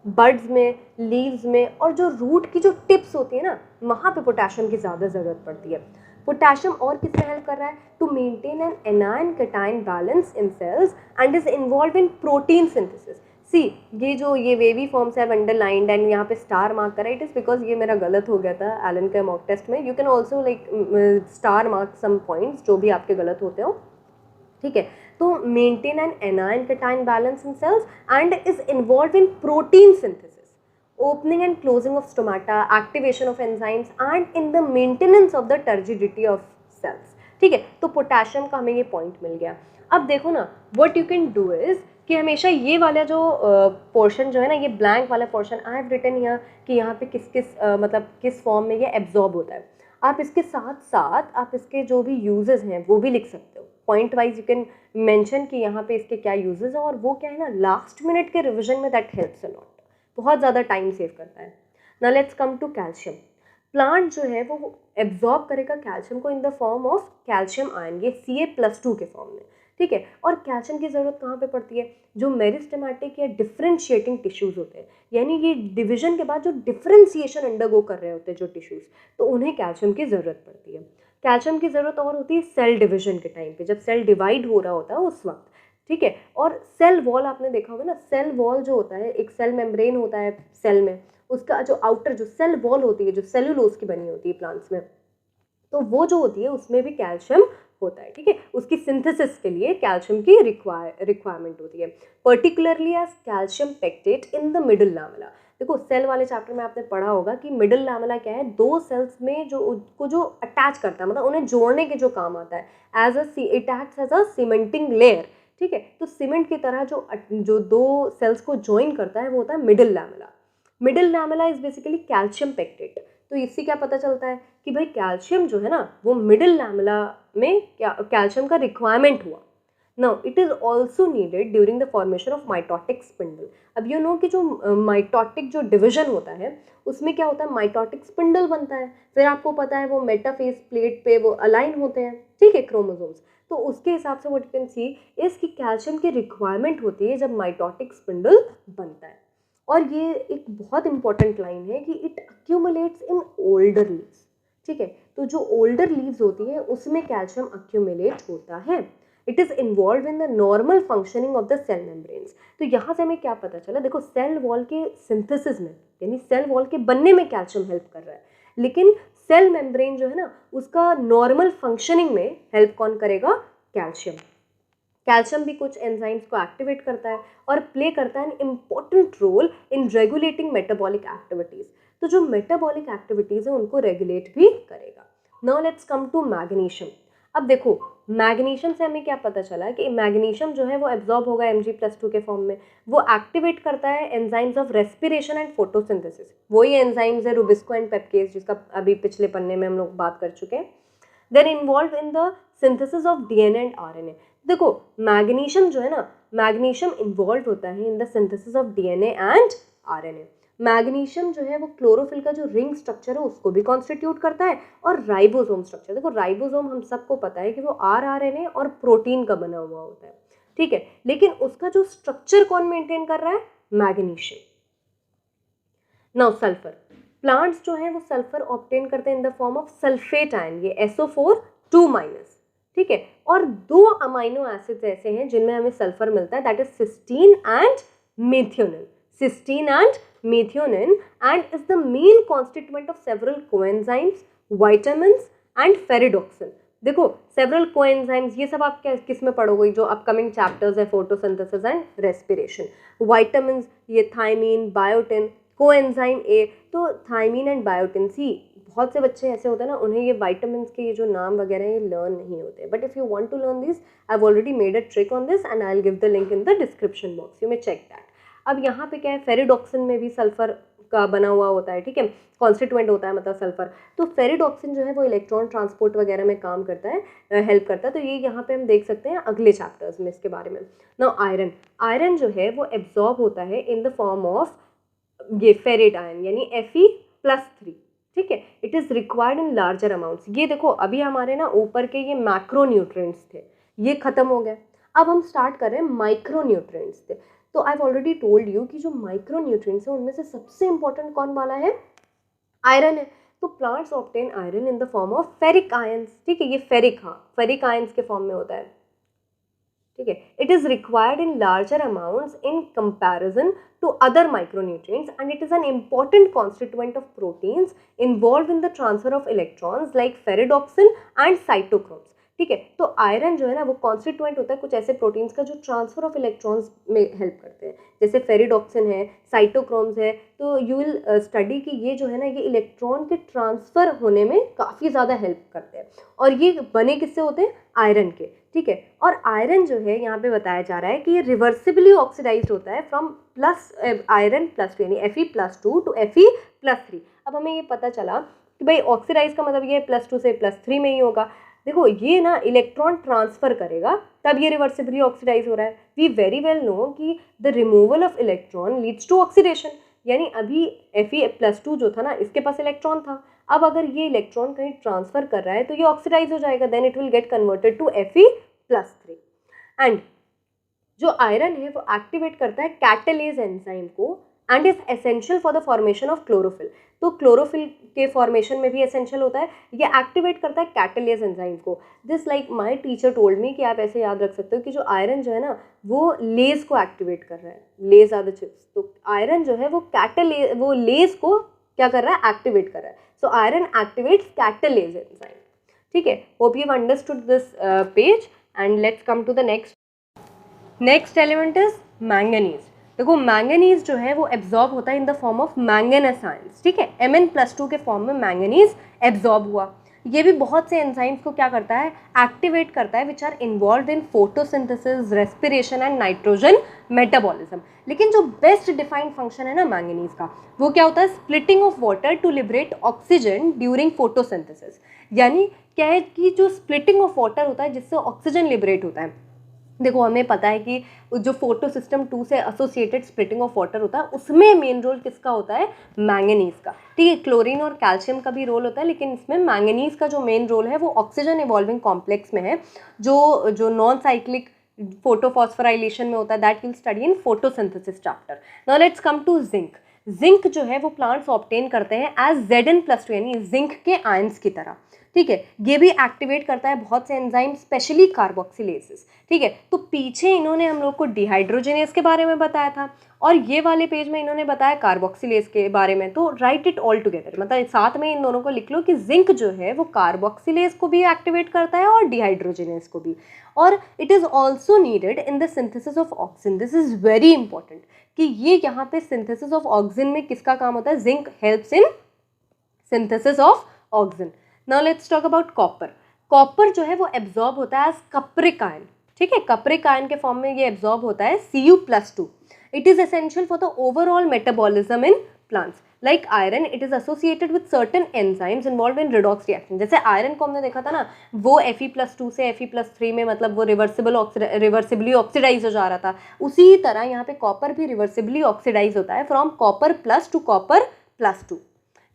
buds में, लीव्स में, और जो रूट की जो टिप्स होती है ना वहाँ पे पोटेशियम की ज़्यादा ज़रूरत पड़ती है। पोटेशियम और किसमें हेल्प कर रहा है, to maintain an anion cation balance in cells and is involve in protein synthesis. See ये वेवी फॉर्म्स है अंडरलाइंड एंड यहाँ पे स्टार मार्क करा, इट इज़ बिकॉज ये मेरा गलत हो गया था एलन के मॉक टेस्ट में। You can also like star mark some points जो भी आपके गलत होते हो, ठीक है। तो maintain an anion cation balance in cells and is involve in protein synthesis, opening and closing of stomata, activation of enzymes and in the maintenance of the turgidity of cells, ठीक है। तो पोटेशियम का हमें ये पॉइंट मिल गया। अब देखो ना, what you can do is कि हमेशा ये वाला जो पोर्शन जो है ना, ये ब्लैंक वाला portion I have written here कि यहाँ पे किस किस मतलब किस फॉर्म में ये एब्जॉर्ब होता है। आप इसके साथ साथ आप इसके जो भी यूजेस हैं वो भी लिख सकते हो, point wise you can mention कि यहाँ पे इसके क्या यूजेस हैं, और वो क्या है ना, लास्ट मिनट के रिविजन में दैट हेल्प्स अ लॉट, बहुत ज़्यादा टाइम सेव करता है। Now let's come to calcium. Plant जो है वो एब्जॉर्ब करेगा कैल्शियम को in the form of calcium ion, ये Ca+2 के फॉर्म में, ठीक है। और कैल्शियम की ज़रूरत कहाँ पे पड़ती है, जो मेरिस्टेमेटिक या डिफरेंशिएटिंग टिश्यूज़ होते हैं, यानी ये डिवीजन के बाद जो डिफरेंशिएशन अंडरगो कर रहे होते हैं जो टिश्यूज़, तो उन्हें कैल्शियम की ज़रूरत पड़ती है। कैल्शियम की ज़रूरत और होती है सेल डिवीजन के टाइम पे, जब सेल डिवाइड हो रहा होता है उस वक्त, ठीक है। और सेल वॉल आपने देखा होगा ना, सेल वॉल जो होता है, एक सेल मेम्ब्रेन होता है सेल में, उसका जो आउटर जो सेल वॉल होती है जो सेलुलोज की बनी होती है प्लांट्स में, तो वो जो होती है उसमें भी कैल्शियम होता है, ठीक है। उसकी सिंथेसिस के लिए कैल्शियम की रिक्वायरमेंट होती है, particularly as calcium pectate in the middle lamella. देखो सेल वाले चैप्टर में आपने पढ़ा होगा कि मिडिल लैमेला क्या है, दो सेल्स में जो उसको जो अटैच करता है, मतलब उन्हें जोड़ने के जो काम आता है, as it acts as a cementing layer, ठीक है। तो सीमेंट की तरह जो दो सेल्स को ज्वाइन करता है वो होता है middle lamella. Middle lamella is basically calcium pectate. तो इससे क्या पता चलता है कि भाई कैल्शियम जो है ना वो मिडिल लैमेला में कैल्शियम का रिक्वायरमेंट हुआ। Now it is also needed during the formation of mitotic spindle. अब यू नो कि जो माइटोटिक जो डिवीजन होता है उसमें क्या होता है, माइटोटिक स्पिंडल बनता है, फिर आपको पता है वो मेटाफेज प्लेट पे वो अलाइन होते हैं, ठीक है, क्रोमोसोम्स। तो उसके हिसाब से व्हाट यू कैन सी इसकी कैल्शियम की रिक्वायरमेंट होती है जब माइटोटिक स्पिंडल बनता है। और ये एक बहुत इंपॉर्टेंट लाइन है कि इट अक्यूमुलेट्स इन ओल्डर लीव्स, ठीक है। तो जो ओल्डर लीव्स होती है उसमें कैल्शियम अक्यूमुलेट होता है। It is involve in the normal functioning of the cell membranes. तो यहाँ से हमें क्या पता चला, देखो सेल वॉल के सिंथेसिस में यानी सेल वॉल के बनने में कैल्शियम हेल्प कर रहा है, लेकिन सेल मेम्ब्रेन जो है ना उसका नॉर्मल फंक्शनिंग में हेल्प कौन करेगा, कैल्शियम। कैल्शियम भी कुछ एंजाइम्स को एक्टिवेट करता है और प्ले करता है an important role in regulating metabolic activities. तो जो मेटाबॉलिक एक्टिविटीज़ है उनको रेगुलेट भी करेगा। Now let's come to magnesium. अब देखो मैग्नीशियम से हमें क्या पता चला कि मैग्नीशियम जो है वो एब्जॉर्ब होगा Mg+2 के फॉर्म में, वो एक्टिवेट करता है enzymes of respiration and photosynthesis. वही एंजाइम्स है रुबिस्को एंड पेप्केज जिसका अभी पिछले पन्ने में हम लोग बात कर चुके हैं। They're involved in the synthesis of DNA and RNA. देखो मैग्नीशियम जो है ना, मैग्नीशियम इन्वॉल्व होता है in the synthesis of DNA and RNA. Magnesium जो है वो क्लोरोफिल का जो रिंग स्ट्रक्चर है उसको भी कॉन्स्टिट्यूट करता है, और राइबोसोम स्ट्रक्चर, देखो राइबोसोम हम सबको पता है कि वो आरएनए और प्रोटीन का बना हुआ होता है, ठीक है, लेकिन उसका जो स्ट्रक्चर कौन मेंटेन कर रहा है, मैग्नीशियम। नाउ सल्फर, प्लांट्स जो है वो सल्फर ऑब्टेन करते हैं इन the form of sulphate ion, ये SO4 2-, ठीक है, और 2 अमाइनो एसिड्स ऐसे हैं जिनमें हमें सल्फर मिलता है, that is cysteine and methionine, cysteine and methionine, and is the main constituent of several coenzymes, vitamins and ferredoxin. देखो सेवरल कोएंजाइम्स ये सब आप किस में पढ़ोगे, जो अपकमिंग चैप्टर्स है, फोटोसिंथेसिस एंड रेस्पिरेशन। विटामिन्स ये थायमीन, बायोटिन, कोएंजाइम ए, तो थायमीन एंड बायोटिन, सी बहुत से बच्चे ऐसे होते हैं ना, उन्हें ये विटामिन्स के ये जो नाम वगैरह ये लर्न नहीं होते, but if you want to learn this, I have already made a trick on this and I will give the link in the description box, you may check that. अब यहाँ पे क्या है, फेरिडोक्सिन में भी सल्फर का बना हुआ होता है, ठीक है, कॉन्स्टिट्यूएंट होता है मतलब सल्फर, तो फेरिडोक्सिन जो है वो इलेक्ट्रॉन ट्रांसपोर्ट वगैरह में काम करता है, हेल्प करता है, तो ये यहाँ पे हम देख सकते हैं अगले चैप्टर्स में इसके बारे में। नाउ आयरन, आयरन जो है वो एब्जॉर्ब होता है इन द फॉर्म ऑफ ये फेरेट आयन यानी Fe+3, ठीक है, it is required in larger amounts. ये देखो अभी हमारे ना ऊपर के ये मैक्रो न्यूट्रिएंट्स थे, ये खत्म हो गए, अब हम स्टार्ट कर रहे हैं माइक्रो न्यूट्रिएंट्स थे। तो I have already told you कि जो माइक्रो न्यूट्रिएंट्स है उनमें से सबसे इंपॉर्टेंट कौन वाला है, आयरन है। तो plants obtain iron in the form of ferric ions, ठीक है, ये फेरिक, हाँ फेरिक आयंस के फॉर्म में होता है, ठीक है, it is required in larger amounts in comparison to other micronutrients, and it is an important constituent of proteins involved in the transfer of electrons like ferredoxin and cytochromes, ठीक है। तो आयरन जो है ना वो कॉन्स्टिट्यूएंट होता है कुछ ऐसे प्रोटीन्स का जो ट्रांसफर ऑफ इलेक्ट्रॉन्स में हेल्प करते हैं, जैसे फेरिडोक्सिन है, साइटोक्रोम्स है, तो यू विल स्टडी कि ये जो है ना ये इलेक्ट्रॉन के ट्रांसफर होने में काफ़ी ज़्यादा हेल्प करते हैं, और ये बने किससे होते हैं, आयरन के, ठीक है। और आयरन जो है यहाँ पे बताया जा रहा है कि ये रिवर्सिबली ऑक्सीडाइज होता है फ्रॉम प्लस आयरन +2 यानी Fe+2 टू Fe+3। अब हमें ये पता चला कि भाई ऑक्सीडाइज का मतलब ये +2 से +3 में ही होगा। देखो ये ना इलेक्ट्रॉन ट्रांसफर करेगा तब ये रिवर्सिबली ऑक्सीडाइज हो रहा है। वी वेरी वेल नो कि the removal of electron leads to oxidation, यानी अभी Fe+2 जो था ना इसके पास इलेक्ट्रॉन था, अब अगर ये इलेक्ट्रॉन कहीं ट्रांसफर कर रहा है तो ये ऑक्सीडाइज हो जाएगा, then it will get converted to Fe+3। And जो आयरन है वो एक्टिवेट करता है कैटालेज एंजाइम को and is essential for the formation of chlorophyll. तो क्लोरोफिल के फॉर्मेशन में भी एसेंशियल होता है, ये एक्टिवेट करता है कैटालेज एंजाइम को। This like my teacher told me कि आप ऐसे याद रख सकते हो कि जो आयरन जो है ना वो लेज को एक्टिवेट कर रहा है, लेज आर द चिप्स, तो आयरन जो है वो लेज को क्या कर रहा है, एक्टिवेट कर रहा है। So iron activates catalase enzyme, ठीक है। Hope you understood this page and let's come to the next element is manganese. देखो मैंगनीज जो है वो एब्जॉर्ब होता है in the form of manganous ions, ठीक है, Mn+2 के फॉर्म में मैंगनीज एब्जॉर्ब हुआ। ये भी बहुत से एंजाइम्स को क्या करता है, एक्टिवेट करता है, which are involve in photosynthesis, respiration and nitrogen metabolism. लेकिन जो बेस्ट डिफाइंड फंक्शन है ना मैंगनीज का, वो क्या होता है, splitting of water to liberate oxygen during photosynthesis. यानी क्या है कि जो स्प्लिटिंग ऑफ वाटर होता है जिससे ऑक्सीजन लिबरेट होता है। देखो हमें पता है कि जो फोटो सिस्टम 2 से एसोसिएटेड स्प्लिटिंग ऑफ वाटर होता है उसमें मेन रोल किसका होता है, मैंगनीज का, ठीक है। क्लोरीन और कैल्शियम का भी रोल होता है, लेकिन इसमें मैंगनीज का जो मेन रोल है वो ऑक्सीजन इवॉल्विंग कॉम्प्लेक्स में है, जो नॉन साइक्लिक फोटोफॉस्फोराइलेशन में होता है, that will study in photosynthesis chapter. Now let's come to zinc. Zinc जो है वो प्लांट्स ऑब्टेन करते हैं एज Zn+2 यानी जिंक के आयंस की तरह, ठीक है। ये भी एक्टिवेट करता है बहुत से एंजाइम, स्पेशली कार्बोक्सिलेसेस, ठीक है। तो पीछे इन्होंने हम लोग को डिहाइड्रोजिनेस के बारे में बताया था और ये वाले पेज में इन्होंने बताया कार्बोक्सिलेस के बारे में। तो राइट इट ऑल टुगेदर, मतलब साथ में इन दोनों को लिख लो कि जिंक जो है वो कार्बोक्सिलेस को भी एक्टिवेट करता है और डिहाइड्रोजिनेस को भी, और it is also needed in the synthesis of oxygen. This is very important कि ये यहाँ पे सिंथेसिस ऑफ ऑक्सीजन में किसका काम होता है, zinc helps in synthesis of oxygen. Now let's talk about copper. Copper जो है वो एब्जॉर्ब होता है एज कप्रिक आयन, ठीक है, कप्रिक आयन के फॉर्म में ये एब्जॉर्ब होता है Cu+2। It is essential for the overall metabolism in plants. Like iron it is associated with certain enzymes involve in redox reaction. जैसे आयरन को हमने देखा था ना, वो Fe+2 से Fe+3 में मतलब वो रिवर्सिबली ऑक्सीडाइज हो जा रहा था, उसी तरह यहाँ पे कॉपर भी रिवर्सिबली ऑक्सीडाइज होता है फ्रॉम Copper+ टू Copper+2।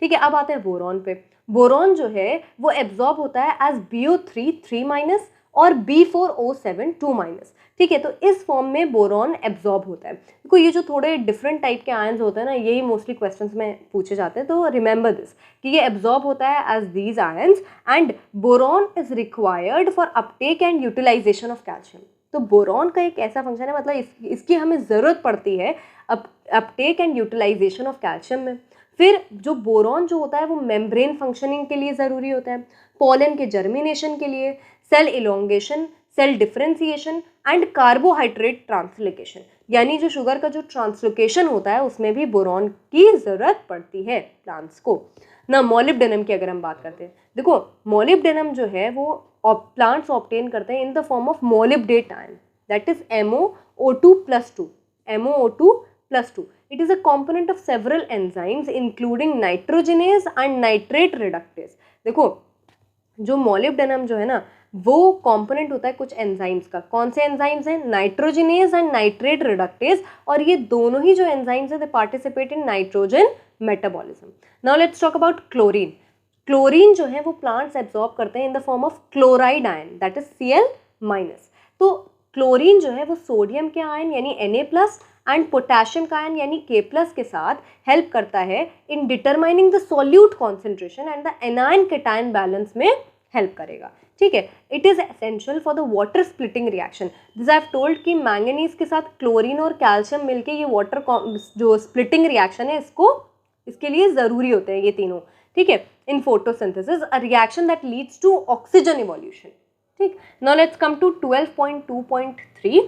ठीक है, अब आते हैं बोरॉन पे। बोरॉन जो है वो एब्जॉर्ब होता है एज BO3 3- और B4O7 2-। ठीक है, तो इस फॉर्म में बोरॉन एब्जॉर्ब होता है। देखो ये जो थोड़े डिफरेंट टाइप के आयंस होते हैं ना, यही मोस्टली क्वेश्चंस में पूछे जाते हैं, तो रिमेंबर दिस कि ये एब्जॉर्ब होता है as these ions and boron is required for uptake and utilisation of calcium. तो बोरॉन का एक ऐसा फंक्शन है, मतलब इसकी हमें ज़रूरत पड़ती है uptake and utilisation of calcium में। फिर जो बोरॉन जो होता है वो मेम्ब्रेन फंक्शनिंग के लिए ज़रूरी होता है, पॉलन के जर्मिनेशन के लिए, cell elongation, cell differentiation and carbohydrate translocation, यानी जो शुगर का जो ट्रांसलोकेशन होता है उसमें भी बोरॉन की ज़रूरत पड़ती है प्लांट्स को ना। मॉलिब्डेनम की अगर हम बात करते हैं, देखो मॉलिब्डेनम जो है वो प्लांट्स ऑब्टेन करते हैं इन the form of मॉलिब्डेट ion, that is MoO2+2 MoO2+2। It is a component of several enzymes including nitrogenase and nitrate reductase। देखो जो मॉलिब्डेनम जो है ना वो कंपोनेंट होता है कुछ एंजाइम्स का। कौन से एंजाइम्स हैं? नाइट्रोजिनेज एंड नाइट्रेट रिडक्टेज, और ये दोनों ही जो एंजाइम्स हैं दे participate in nitrogen metabolism. Now let's talk about chlorine. Chlorine जो है वो प्लांट्स एब्जॉर्ब करते हैं इन the form of chloride ion, that is Cl-। तो क्लोरीन जो है वो सोडियम के आयन यानी Na+ एंड पोटेशियम का आयन यानी K+ के साथ हेल्प करता है in determining the solute concentration and the anion cation balance में हेल्प करेगा। ठीक है, it is essential for the water splitting reaction. This I have told कि मैंगनीज के साथ क्लोरीन और कैल्शियम मिलके ये वाटर जो स्प्लिटिंग रिएक्शन है इसके लिए ज़रूरी होते हैं ये तीनों। ठीक है, in photosynthesis a reaction that leads to oxygen evolution. ठीक, नाउ लेट्स कम टू 12.2.3।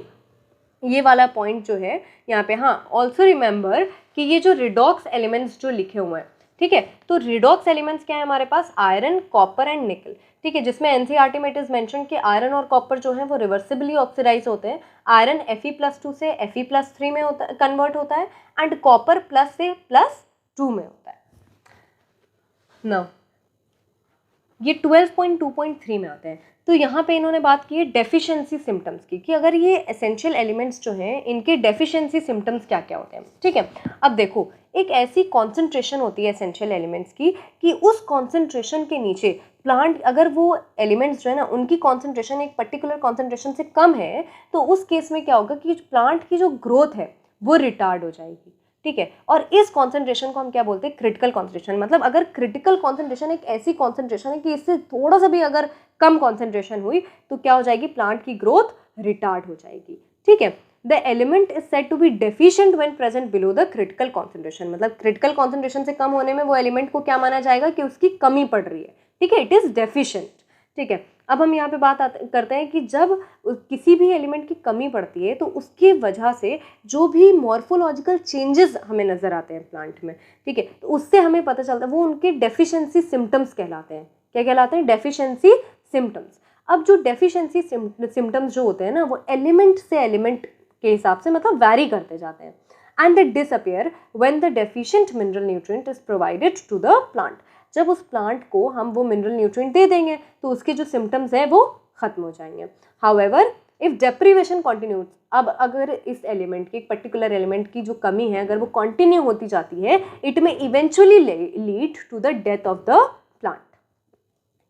ये वाला पॉइंट जो है यहाँ पे, हाँ ऑल्सो रिमेंबर कि ये जो रिडॉक्स एलिमेंट्स जो लिखे हुए हैं, ठीक है, तो रिडॉक्स एलिमेंट्स क्या है हमारे पास? आयरन, कॉपर एंड निकल। ठीक है, जिसमें NCERT में इट इज मेंशन कि आयरन और कॉपर जो है वो रिवर्सिबली ऑक्सीडाइज होते हैं। आयरन Fe+2 से Fe+3 में कन्वर्ट होता है एंड कॉपर प्लस से +2 में होता है। नाउ ये 12.2.3 में आते हैं। तो यहाँ पे इन्होंने बात की है डेफिशिएंसी सिम्टम्स की, कि अगर ये एसेंशियल एलिमेंट्स जो हैं इनके डेफिशिएंसी सिम्टम्स क्या क्या होते हैं। ठीक है, अब देखो एक ऐसी कॉन्सेंट्रेशन होती है एसेंशियल एलिमेंट्स की कि उस कॉन्सेंट्रेशन के नीचे प्लांट, अगर वो एलिमेंट्स जो है ना उनकी कॉन्सेंट्रेशन एक पर्टिकुलर कॉन्सेंट्रेशन से कम है, तो उस केस में क्या होगा कि प्लांट की जो ग्रोथ है वो रिटार्ड हो जाएगी। ठीक है, और इस कॉन्सेंट्रेशन को हम क्या बोलते हैं? Critical concentration. मतलब अगर क्रिटिकल कॉन्सेंट्रेशन एक ऐसी कॉन्सेंट्रेशन है कि इससे थोड़ा सा भी अगर कम कॉन्सेंट्रेशन हुई तो क्या हो जाएगी? प्लांट की ग्रोथ रिटार्ड हो जाएगी। ठीक है, the element is said to be deficient when present below the critical concentration. मतलब क्रिटिकल कॉन्सेंट्रेशन से कम होने में वो एलिमेंट को क्या माना जाएगा? कि उसकी कमी पड़ रही है। ठीक है, इट इज डेफिशिएंट। ठीक है, अब हम यहाँ पे बात करते हैं कि जब किसी भी एलिमेंट की कमी पड़ती है तो उसकी वजह से जो भी मॉर्फोलॉजिकल चेंजेस हमें नज़र आते हैं प्लांट में, ठीक है, तो उससे हमें पता चलता है वो उनके डेफिशिएंसी सिम्टम्स कहलाते हैं। क्या कहलाते हैं? Deficiency symptoms. अब जो डेफिशिएंसी सिम्टम्स जो होते हैं ना वो एलिमेंट से एलिमेंट के हिसाब से मतलब वैरी करते जाते हैं and they disappear when the deficient mineral nutrient is provided to the plant. जब उस प्लांट को हम वो मिनरल न्यूट्रिएंट दे देंगे तो उसके जो सिम्टम्स हैं वो खत्म हो जाएंगे। हाउएवर इफ डेप्रीवेशन कंटिन्यूज, अब अगर इस एलिमेंट की, एक पर्टिकुलर एलिमेंट की जो कमी है अगर वो कंटिन्यू होती जाती है, it may eventually lead to the death of the plant.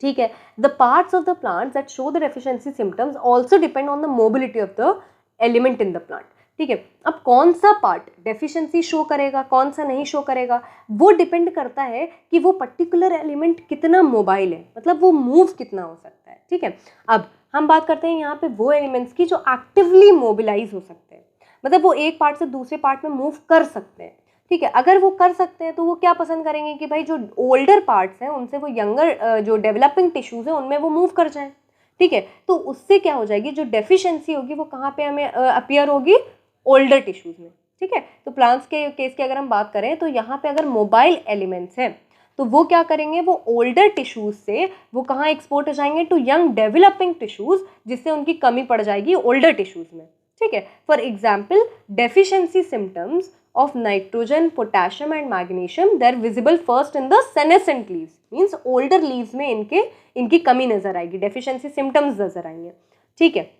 ठीक है, the parts of the plant that show the deficiency symptoms also depend on the mobility of the element in the plant. ठीक है, अब कौन सा पार्ट डेफिशिएंसी शो करेगा, कौन सा नहीं शो करेगा, वो डिपेंड करता है कि वो पर्टिकुलर एलिमेंट कितना मोबाइल है, मतलब वो मूव कितना हो सकता है। ठीक है, अब हम बात करते हैं यहाँ पे वो एलिमेंट्स की जो एक्टिवली मोबिलाइज हो सकते हैं, मतलब वो एक पार्ट से दूसरे पार्ट में मूव कर सकते हैं। ठीक है, अगर वो कर सकते हैं तो वो क्या पसंद करेंगे कि भाई जो ओल्डर पार्ट्स हैं उनसे वो यंगर जो डेवलपिंग टिश्यूज़ हैं उनमें वो मूव कर जाएं। ठीक है, तो उससे क्या हो जाएगी, जो डेफिशिएंसी होगी वो कहाँ पे हमें अपीयर होगी? ओल्डर टिश्यूज़ में। ठीक है, तो प्लांट्स के केस की अगर हम बात करें तो यहाँ पे अगर मोबाइल एलिमेंट्स हैं तो वो क्या करेंगे, वो ओल्डर टिश्यूज़ से वो कहाँ एक्सपोर्ट हो जाएंगे? टू यंग डेवलपिंग टिश्यूज़, जिससे उनकी कमी पड़ जाएगी ओल्डर टिश्यूज़ में। ठीक है, for example deficiency symptoms of nitrogen, potassium and magnesium, they are visible first in the senescent leaves, means older leaves में इनकी कमी नजर आएगी, डेफिशिएंसी सिम्टम्स नजर आएंगे, ठीक है।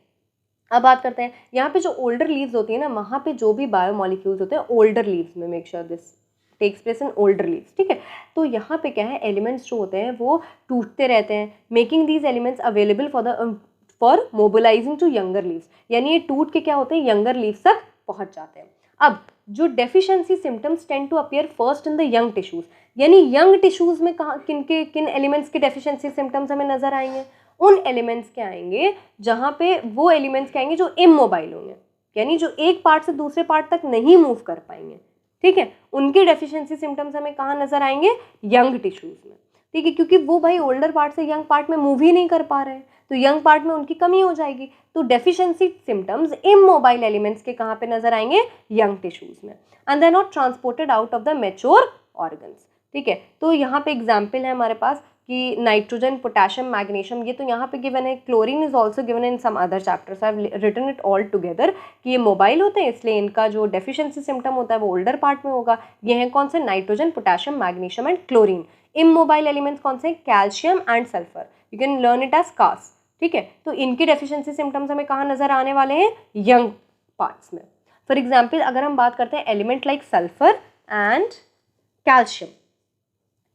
अब बात करते हैं यहाँ पे जो ओल्डर लीव्स होती है ना, वहाँ पे जो भी बायोमोलिक्यूल्स होते हैं ओल्डर लीव्स में, make sure this takes place in older leaves, ठीक है। तो यहाँ पे क्या है, एलिमेंट्स जो होते हैं वो टूटते रहते हैं, making these elements available for mobilising to younger leaves, यानी ये टूट के क्या होते हैं, यंगर लीव्स तक पहुँच जाते हैं। अब जो deficiency symptoms tend to appear first in the young tissues, यानी यंग टिश्यूज में कहाँ किन एलिमेंट्स के डेफिशिएंसी सिम्टम्स हमें नजर आएंगे, उन एलिमेंट्स के आएंगे जहाँ पे वो एलिमेंट्स के आएंगे जो इमोबाइल होंगे, यानी जो एक पार्ट से दूसरे पार्ट तक नहीं मूव कर पाएंगे, ठीक है। उनके डेफिशिएंसी सिम्टम्स हमें कहाँ नजर आएंगे, यंग टिश्यूज में, ठीक है, क्योंकि वो भाई ओल्डर पार्ट से यंग पार्ट में मूव ही नहीं कर पा रहे हैं, तो यंग पार्ट में उनकी कमी हो जाएगी। तो डेफिशिएंसी सिम्टम्स इमोबाइल एलिमेंट्स के कहाँ पे नजर आएंगे, यंग टिश्यूज में, and they are not transported out of the mature organs, ठीक है। तो यहाँ पे एग्जाम्पल है हमारे पास कि नाइट्रोजन, पोटेशियम, मैग्नीशियम, ये तो यहाँ पे गिवन है, chlorine is also given in some other chapters, I have written it all together कि ये मोबाइल होते हैं, इसलिए इनका जो डेफिशिएंसी सिम्टम होता है वो ओल्डर पार्ट में होगा। ये हैं कौन से, nitrogen, potassium, magnesium and chlorine. Immobile elements कौन से, calcium and sulphur, you can learn it as कास, ठीक है। तो इनकी डेफिशिएंसी सिम्टम्स हमें कहाँ नजर आने वाले हैं, यंग पार्ट्स में। फॉर एग्जाम्पल अगर हम बात करते हैं element like sulphur and calcium,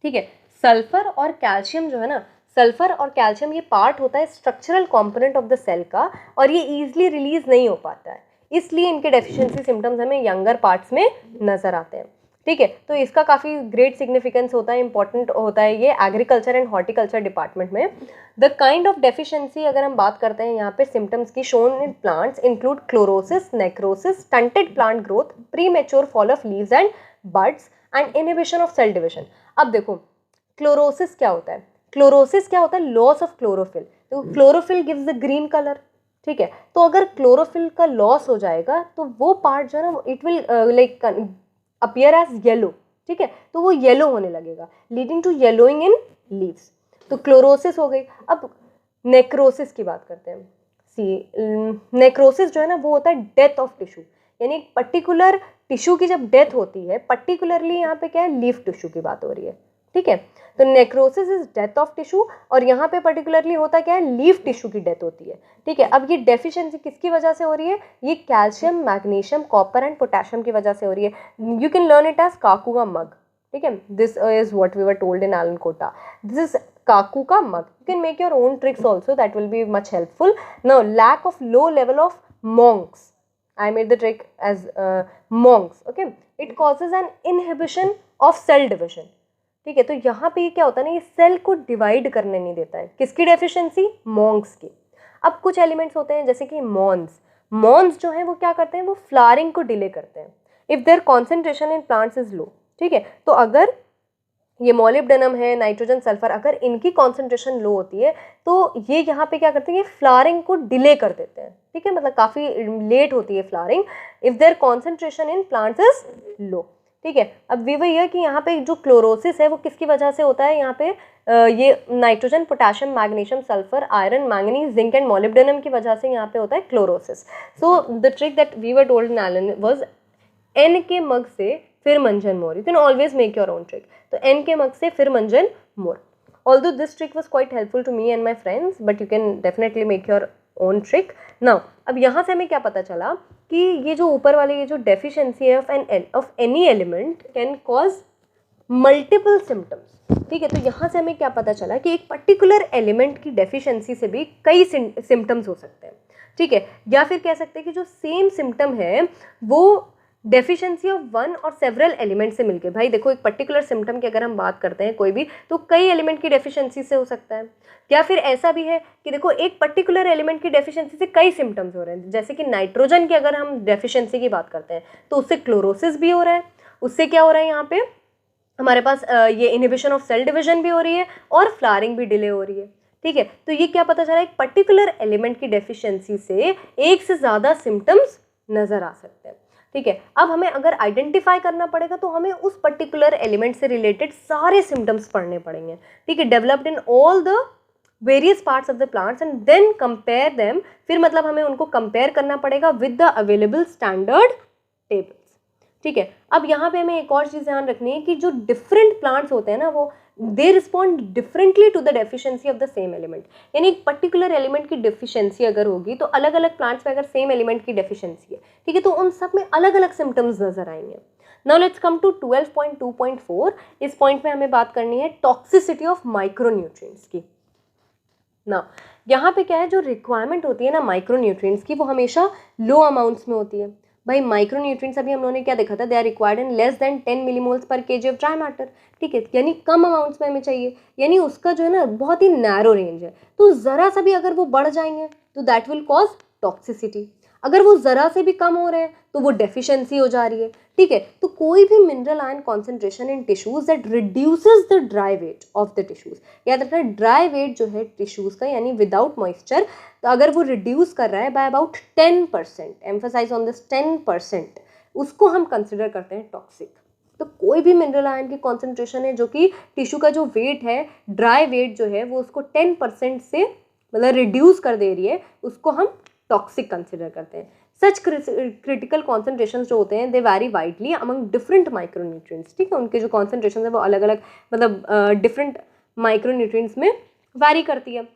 ठीक है, सल्फर और कैल्शियम जो है ना, सल्फर और कैल्शियम ये पार्ट होता है structural component of the cell का, और ये इजीली रिलीज नहीं हो पाता है, इसलिए इनके डेफिशिएंसी सिम्टम्स हमें यंगर पार्ट्स में नजर आते हैं, ठीक है। तो इसका काफ़ी ग्रेट सिग्निफिकेंस होता है, इंपॉर्टेंट होता है ये एग्रीकल्चर एंड हॉर्टिकल्चर डिपार्टमेंट में। द काइंड ऑफ डेफिशिएंसी अगर हम बात करते हैं यहाँ पे सिम्टम्स की shown in plants include chlorosis, necrosis, stunted plant growth, premature fall of leaves and buds and inhibition of cell division. अब देखो क्लोरोसिस क्या होता है, क्लोरोसिस क्या होता है, लॉस ऑफ क्लोरोफिल, तो chlorophyll gives the green colour, ठीक है। तो अगर क्लोरोफिल का लॉस हो जाएगा तो वो पार्ट जो है ना it will like appear as yellow, ठीक है, तो वो येलो होने लगेगा, leading to yellowing in leaves, तो क्लोरोसिस हो गई। अब नेक्रोसिस की बात करते हैं, नेक्रोसिस जो है ना वो होता है डेथ ऑफ टिश्यू, यानी एक पर्टिकुलर टिश्यू की जब डेथ होती है, पर्टिकुलरली यहाँ पे क्या है, लीफ टिश्यू की बात हो रही है, ठीक है। तो necrosis is death of tissue, और यहाँ पे पर्टिकुलरली होता क्या है, लीफ टिश्यू की डेथ होती है, ठीक है। अब ये डेफिशिएंसी किसकी वजह से हो रही है, ये calcium, magnesium, copper and potassium की वजह से हो रही है। You can learn it as काकू का मग, ठीक है, this is what we were told in Allen Kota, this is काकू का मग। You can make your own tricks also, that will be much helpful. Now lack of low level of monks, I made the trick as monks, okay, it causes an inhibition of cell division, ठीक है। तो यहाँ पे क्या होता है ना, ये सेल को डिवाइड करने नहीं देता है, किसकी डेफिशिएंसी, मॉन्क्स की। अब कुछ एलिमेंट्स होते हैं जैसे कि मॉन्स जो है वो क्या करते हैं, वो फ्लावरिंग को डिले करते हैं if their concentration in plants is low, ठीक है। तो अगर ये मॉलिब्डेनम है, नाइट्रोजन, सल्फर, अगर इनकी कॉन्सेंट्रेशन लो होती है तो ये यहाँ पे क्या करते हैं, ये फ्लावरिंग को डिले कर देते हैं, ठीक है, मतलब काफ़ी लेट होती है flowering if their concentration in plants is low, ठीक है। अब वी वही है कि यहाँ पे जो क्लोरोसिस है वो किसकी वजह से होता है, यहाँ पे ये nitrogen, potassium, magnesium, sulphur, iron, manganese, zinc and molybdenum की वजह से यहाँ पे होता है chlorosis. So the trick that we were told in Allen was N K mug से फिर मंजन मोर, you can always make your own trick, तो एन के मग से फिर मंजन मोर। Although this trick was quite helpful to me and my friends, but you can definitely make your own trick. Now अब यहाँ से हमें क्या पता चला कि ये जो ऊपर वाले ये जो डेफिशिएंसी है of any element can cause multiple symptoms, ठीक है। तो यहाँ से हमें क्या पता चला कि एक पर्टिकुलर एलिमेंट की डेफिशिएंसी से भी कई सिम्टम्स हो सकते हैं, ठीक है, या फिर कह सकते हैं कि जो सेम सिम्टम है वो डेफिशिएंसी ऑफ वन और सेवरल एलिमेंट से मिलके, भाई देखो एक पर्टिकुलर सिम्टम की अगर हम बात करते हैं कोई भी, तो कई एलिमेंट की डेफिशिएंसी से हो सकता है, या फिर ऐसा भी है कि देखो एक पर्टिकुलर एलिमेंट की डेफिशिएंसी से कई सिम्टम्स हो रहे हैं, जैसे कि नाइट्रोजन की अगर हम डेफिशिएंसी की बात करते हैं तो उससे क्लोरोसिस भी हो रहा है, उससे क्या हो रहा है, यहाँ पे हमारे पास ये इनहिबिशन ऑफ सेल डिविजन भी हो रही है और फ्लावरिंग भी डिले हो रही है, ठीक है। तो ये क्या पता चला, एक पर्टिकुलर एलिमेंट की डेफिशिएंसी से एक से ज़्यादा सिम्टम्स नजर आ सकते हैं, ठीक है। अब हमें अगर आइडेंटिफाई करना पड़ेगा तो हमें उस पर्टिकुलर एलिमेंट से रिलेटेड सारे सिम्टम्स पढ़ने पड़ेंगे, ठीक है, developed in all the various parts of the plants and then compare them, फिर मतलब हमें उनको कंपेयर करना पड़ेगा with the available standard tables, ठीक है। अब यहाँ पे हमें एक और चीज़ ध्यान रखनी है कि जो डिफरेंट प्लांट्स होते हैं ना, वो they respond differently to the deficiency of the same element. यानी एक पर्टिकुलर एलिमेंट की डेफिशिएंसी अगर होगी तो अलग अलग प्लांट्स में अगर सेम एलिमेंट की डेफिशिएंसी है, ठीक है, तो उन सब में अलग अलग सिम्टम्स नजर आएंगे। Now let's come to 12.2.4। इस पॉइंट में हमें बात करनी है टॉक्सिसिटी ऑफ माइक्रोन्यूट्रिएंट्स की। ना यहाँ पे क्या है, जो रिक्वायरमेंट होती है ना माइक्रोन्यूट्रिएंट्स की, वो हमेशा लो अमाउंट्स में होती है। भाई माइक्रोन्यूट्रिएंट्स अभी हम लोगों ने क्या देखा था, they are required in less than 10 millimoles per kg of dry matter, ठीक है, यानी कम अमाउंट्स में हमें चाहिए, यानी उसका जो है ना बहुत ही नैरो रेंज है। तो ज़रा सा भी अगर वो बढ़ जाएंगे तो दैट विल कॉज टॉक्सिसिटी। अगर वो ज़रा से भी कम हो रहे हैं तो वो डेफिशिएंसी हो जा रही है, ठीक है। तो कोई भी mineral ion concentration in tissues that reduces the dry weight of the tissues, याद रखना ड्राई वेट जो है टिश्यूज का यानी विदाउट मॉइस्चर, तो अगर वो रिड्यूस कर रहा है by about 10%, emphasise on this 10%, उसको हम कंसिडर करते हैं टॉक्सिक। तो कोई भी मिनरल आयन की कॉन्सेंट्रेशन है जो कि टिश्यू का जो वेट है, ड्राई वेट जो है, वो उसको 10% से मतलब रिड्यूस कर दे रही है, उसको हम टॉक्सिक कंसिडर करते हैं। सच क्रिटिकल कॉन्सेंट्रेशन जो होते हैं they very widely among different micronutrients, ठीक है, उनके जो कॉन्सेंट्रेशन है वो अलग अलग मतलब डिफरेंट माइक्रोन्यूट्रिएंट्स में वैरी करती है।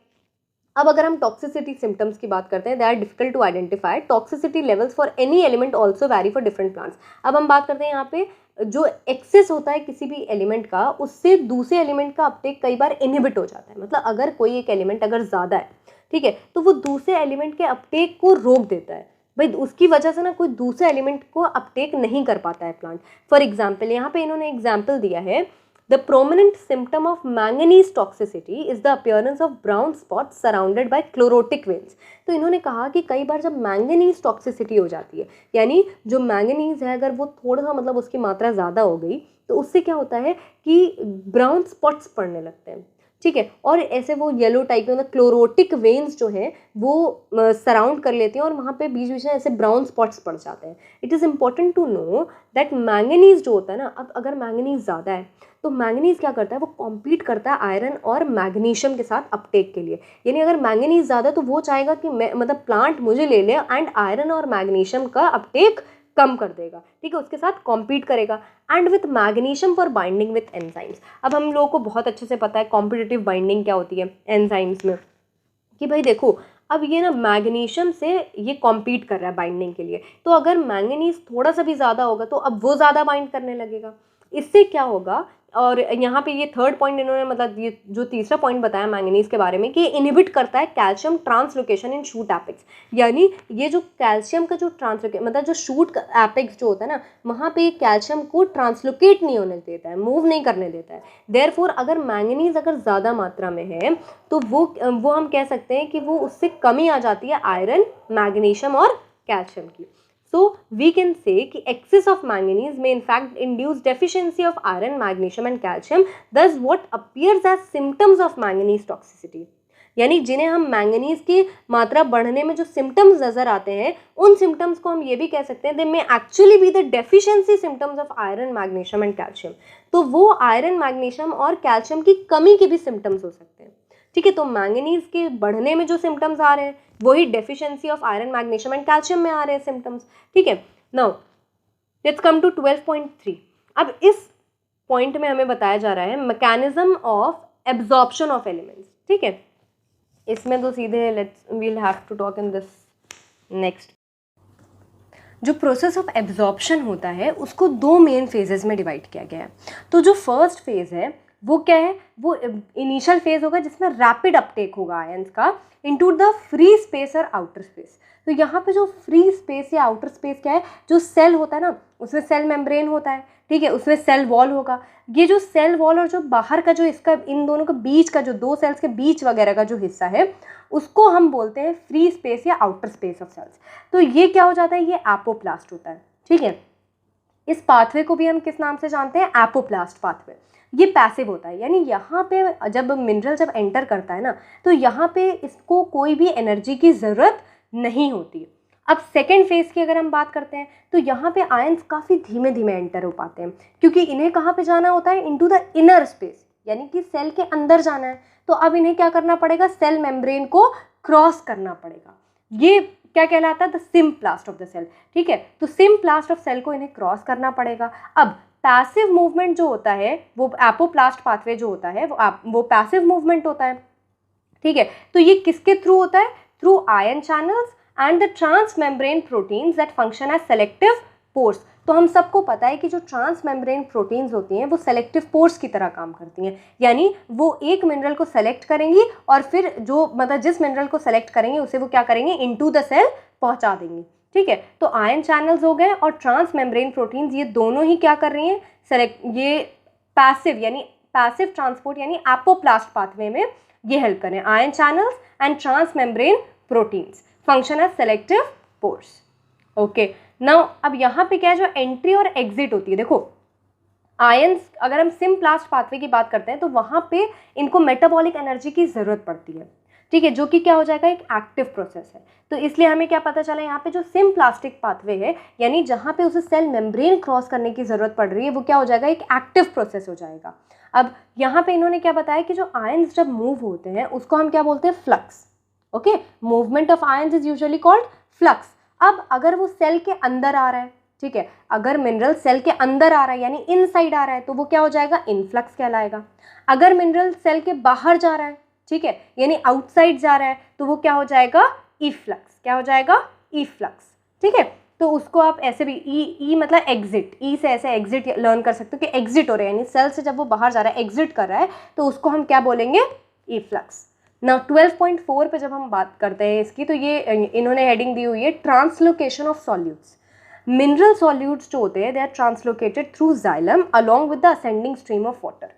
अब अगर हम टॉक्सिसिटी सिम्टम्स की बात करते हैं, they are difficult to identify. Toxicity levels for any element also vary for different plants. अब हम बात करते हैं यहाँ पे जो एक्सेस होता है किसी भी एलिमेंट का, उससे दूसरे एलिमेंट का अपटेक कई बार इनहिबिट हो जाता है। मतलब अगर कोई एक एलिमेंट अगर ज़्यादा है, ठीक है, तो वो दूसरे एलिमेंट के अपटेक को रोक देता है। भाई उसकी वजह से ना कोई दूसरे एलिमेंट को अपटेक नहीं कर पाता है प्लांट। फॉर एग्जाम्पल यहाँ पे इन्होंने एग्जाम्पल दिया है, the prominent symptom of manganese toxicity is the appearance of brown spots surrounded by chlorotic veins. तो इन्होंने कहा कि कई बार जब मैंगनीज टॉक्सिसिटी हो जाती है, यानी जो मैंगनीज है अगर वो थोड़ा सा मतलब उसकी मात्रा ज़्यादा हो गई, तो उससे क्या होता है कि ब्राउन स्पॉट्स पड़ने लगते हैं, ठीक है, और ऐसे वो येलो टाइप में क्लोरोटिक वेन्स जो हैं वो सराउंड कर लेते हैं और वहाँ पे बीच बीच में ऐसे ब्राउन स्पॉट्स पड़ जाते हैं। It is important to know that manganese जो होता है ना, अब अगर मैंगनीज ज़्यादा है तो मैंगनीज क्या करता है, वो कॉम्पीट करता है आयरन और मैग्नीशियम के साथ अपटेक के लिए। यानी अगर मैंगनीज ज़्यादा तो वो चाहेगा कि मतलब प्लांट मुझे ले ले एंड आयरन और मैग्नीशियम का अपटेक कम कर देगा, ठीक है, उसके साथ कॉम्पीट करेगा। And with magnesium for binding with enzymes. अब हम लोगों को बहुत अच्छे से पता है कॉम्पिटिटिव बाइंडिंग क्या होती है एंजाइम्स में, कि भाई देखो अब ये ना मैग्नीशियम से ये कॉम्पीट कर रहा है बाइंडिंग के लिए, तो अगर मैंगनीज थोड़ा सा भी ज़्यादा होगा तो अब वो ज़्यादा बाइंड करने लगेगा। इससे क्या होगा, और यहाँ पे ये थर्ड पॉइंट इन्होंने मतलब ये जो तीसरा पॉइंट बताया मैंगनीज के बारे में कि इनहिबिट करता है कैल्शियम ट्रांसलोकेशन इन शूट एपेक्स। यानी ये जो कैल्शियम का जो ट्रांसलोकेट मतलब जो शूट एपेक्स जो होता है ना, वहाँ पे कैल्शियम को ट्रांसलोकेट नहीं होने देता है, मूव नहीं करने देता है। देयरफॉर अगर मैंगनीज अगर ज़्यादा मात्रा में है तो वो हम कह सकते हैं कि वो उससे कमी आ जाती है आयरन, मैग्नीशियम और कैल्शियम की। So we can say कि excess of manganese may in fact induce deficiency of iron, magnesium and calcium. Thus what appears as symptoms of manganese toxicity, यानी जिन्हें हम मैंगनीज की मात्रा बढ़ने में जो सिम्टम्स नजर आते हैं, उन सिम्टम्स को हम ये भी कह सकते हैं they may actually be the deficiency symptoms of iron, magnesium and calcium. तो वो आयरन, मैग्नीशियम और कैल्शियम की कमी के भी सिम्टम्स हो सकते हैं, ठीक है। तो मैंगनीज के बढ़ने में जो सिम्टम्स आ रहे हैं वही deficiency of iron, magnesium and calcium में आ रहे हैं सिम्टम्स, ठीक है। Now let's come to 12.3। अब इस पॉइंट में हमें बताया जा रहा है mechanism of absorption of elements, ठीक है। इसमें तो सीधे we'll have to talk in this next. जो प्रोसेस ऑफ एब्जॉर्प्शन होता है उसको दो मेन फेजेस में डिवाइड किया गया है। तो जो फर्स्ट फेज है वो क्या है, वो इनिशियल फेज होगा जिसमें रैपिड अपटेक होगा आयंस का इनटू द फ्री स्पेस और आउटर स्पेस। तो यहाँ पे जो फ्री स्पेस या आउटर स्पेस क्या है, जो सेल होता है ना उसमें सेल मेम्ब्रेन होता है, ठीक है, उसमें सेल वॉल होगा। ये जो सेल वॉल और जो बाहर का जो इसका इन दोनों के बीच का जो दो सेल्स के बीच वगैरह का जो हिस्सा है उसको हम बोलते हैं फ्री स्पेस या आउटर स्पेस ऑफ सेल्स। तो ये क्या हो जाता है, ये एपोप्लास्ट होता है, ठीक है। इस पाथवे को भी हम किस नाम से जानते हैं, एपोप्लास्ट पाथवे। ये पैसिव होता है, यानी यहाँ पे जब मिनरल जब एंटर करता है ना तो यहाँ पे इसको कोई भी एनर्जी की ज़रूरत नहीं होती। अब सेकेंड फेज की अगर हम बात करते हैं तो यहाँ पे आयंस काफ़ी धीमे धीमे एंटर हो पाते हैं, क्योंकि इन्हें कहाँ पे जाना होता है, इनटू द इनर स्पेस, यानी कि सेल के अंदर जाना है। तो अब इन्हें क्या करना पड़ेगा, सेल मेम्ब्रेन को क्रॉस करना पड़ेगा। ये क्या कहलाता है, the symplast of the cell. ठीक है, तो सिम्प्लास्ट ऑफ सेल को इन्हें क्रॉस करना पड़ेगा। अब पैसिव मूवमेंट जो होता है वो एपोप्लास्ट पाथवे जो होता है वो पैसिव मूवमेंट होता है। ठीक है, तो ये किसके थ्रू होता है, through ion channels and the transmembrane proteins that function as selective pores. तो हम सबको पता है कि जो ट्रांस मेम्ब्रेन प्रोटीन्स होती हैं वो सेलेक्टिव पोर्स की तरह काम करती हैं, यानी वो एक मिनरल को सेलेक्ट करेंगी और फिर जो मतलब जिस मिनरल को सेलेक्ट करेंगे उसे वो क्या करेंगे, इनटू द सेल पहुंचा देंगे। ठीक है, तो आयन चैनल्स हो गए और ट्रांस मेम्ब्रेन प्रोटीन्स, ये दोनों ही क्या कर रही हैं, ये पैसिव ट्रांसपोर्ट यानी एपोप्लास्ट पाथवे में ये हेल्प करें। Ion channels and transmembrane proteins function as selective pores. Okay, now अब यहाँ पे क्या है, जो एंट्री और एग्जिट होती है, देखो आयंस, अगर हम सिम्प्लास्ट पाथवे की बात करते हैं तो वहाँ पे इनको मेटाबॉलिक एनर्जी की ज़रूरत पड़ती है। ठीक है, जो कि क्या हो जाएगा, एक एक्टिव प्रोसेस है। तो इसलिए हमें क्या पता चला, यहाँ पे जो सिम्प्लास्टिक पाथवे है यानी जहाँ पे उसे सेल मेम्ब्रेन क्रॉस करने की ज़रूरत पड़ रही है वो क्या हो जाएगा, एक एक्टिव प्रोसेस हो जाएगा। अब यहाँ पे इन्होंने क्या बताया कि जो आयंस जब मूव होते हैं उसको हम क्या बोलते हैं, flux. Okay, movement of ions is usually called flux. अब अगर वो सेल के अंदर आ रहा है, ठीक है, अगर मिनरल सेल के अंदर आ रहा है यानी इनसाइड आ रहा है तो वो क्या हो जाएगा, इनफ्लक्स कहलाएगा। अगर मिनरल सेल के बाहर जा रहा है, ठीक है, यानी आउटसाइड जा रहा है तो वो क्या हो जाएगा, इफ्लक्स। क्या हो जाएगा, इफ्लक्स। ठीक है, तो उसको आप ऐसे भी ई मतलब एग्जिट, ई से ऐसे एग्जिट लर्न कर सकते हो कि एग्जिट हो रहा है, यानी सेल से जब वो बाहर जा रहा है, एग्जिट कर रहा है, तो उसको हम क्या बोलेंगे, इफ्लक्स। ना 12.4 पे जब हम बात करते हैं इसकी, तो ये इन्होंने हेडिंग दी हुई है translocation of solutes. Mineral solutes जो होते हैं they are translocated through xylem along with the ascending stream of water.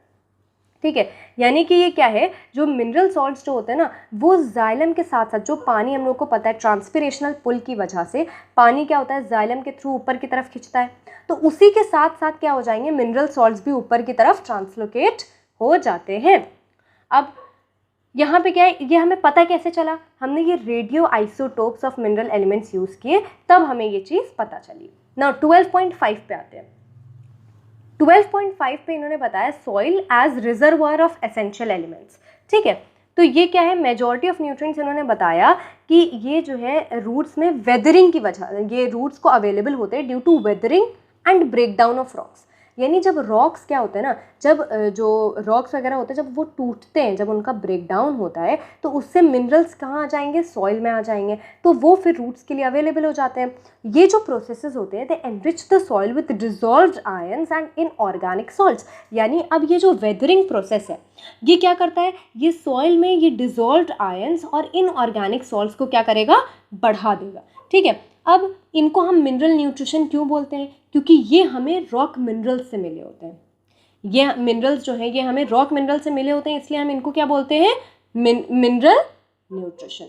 ठीक है, यानी कि ये क्या है, जो मिनरल सॉल्ट्स जो होते हैं ना वो जाइलम के साथ साथ, जो पानी हम लोग को पता है ट्रांसपिरेशनल पुल की वजह से पानी क्या होता है, जाइलम के थ्रू ऊपर की तरफ खिंचता है, तो उसी के साथ साथ क्या हो जाएंगे, मिनरल सॉल्ट्स भी ऊपर की तरफ ट्रांसलोकेट हो जाते हैं। अब यहाँ पे क्या है, ये हमें पता कैसे चला, हमने ये radio isotopes of mineral elements use किए, तब हमें ये चीज़ पता चली। नाउ 12.5 पे आते हैं। 12.5 पे इन्होंने बताया soil as reservoir of essential elements. ठीक है, तो ये क्या है, मेजॉरिटी ऑफ न्यूट्रिएंट्स इन्होंने बताया कि ये जो है रूट्स में वेदरिंग की वजह, ये रूट्स को अवेलेबल होते हैं due to weathering and break down of rocks. यानी जब रॉक्स क्या होते हैं ना, जब जो रॉक्स वगैरह होते हैं जब वो टूटते हैं, जब उनका ब्रेक डाउन होता है तो उससे मिनरल्स कहाँ आ जाएंगे, सॉइल में आ जाएंगे, तो वो फिर रूट्स के लिए अवेलेबल हो जाते हैं। ये जो प्रोसेसेस होते हैं they enrich the soil with dissolved ions and inorganic salts. यानी अब ये जो वेदरिंग प्रोसेस है ये क्या करता है, ये सॉइल में ये डिजॉल्व्ड आयंस और इनऑर्गेनिक सॉल्ट्स को क्या करेगा, बढ़ा देगा। ठीक है, अब इनको हम मिनरल न्यूट्रिशन क्यों बोलते हैं, क्योंकि ये हमें रॉक मिनरल्स से मिले होते हैं। ये मिनरल्स जो हैं ये हमें रॉक मिनरल से मिले होते हैं, इसलिए हम इनको क्या बोलते हैं, मिनरल न्यूट्रिशन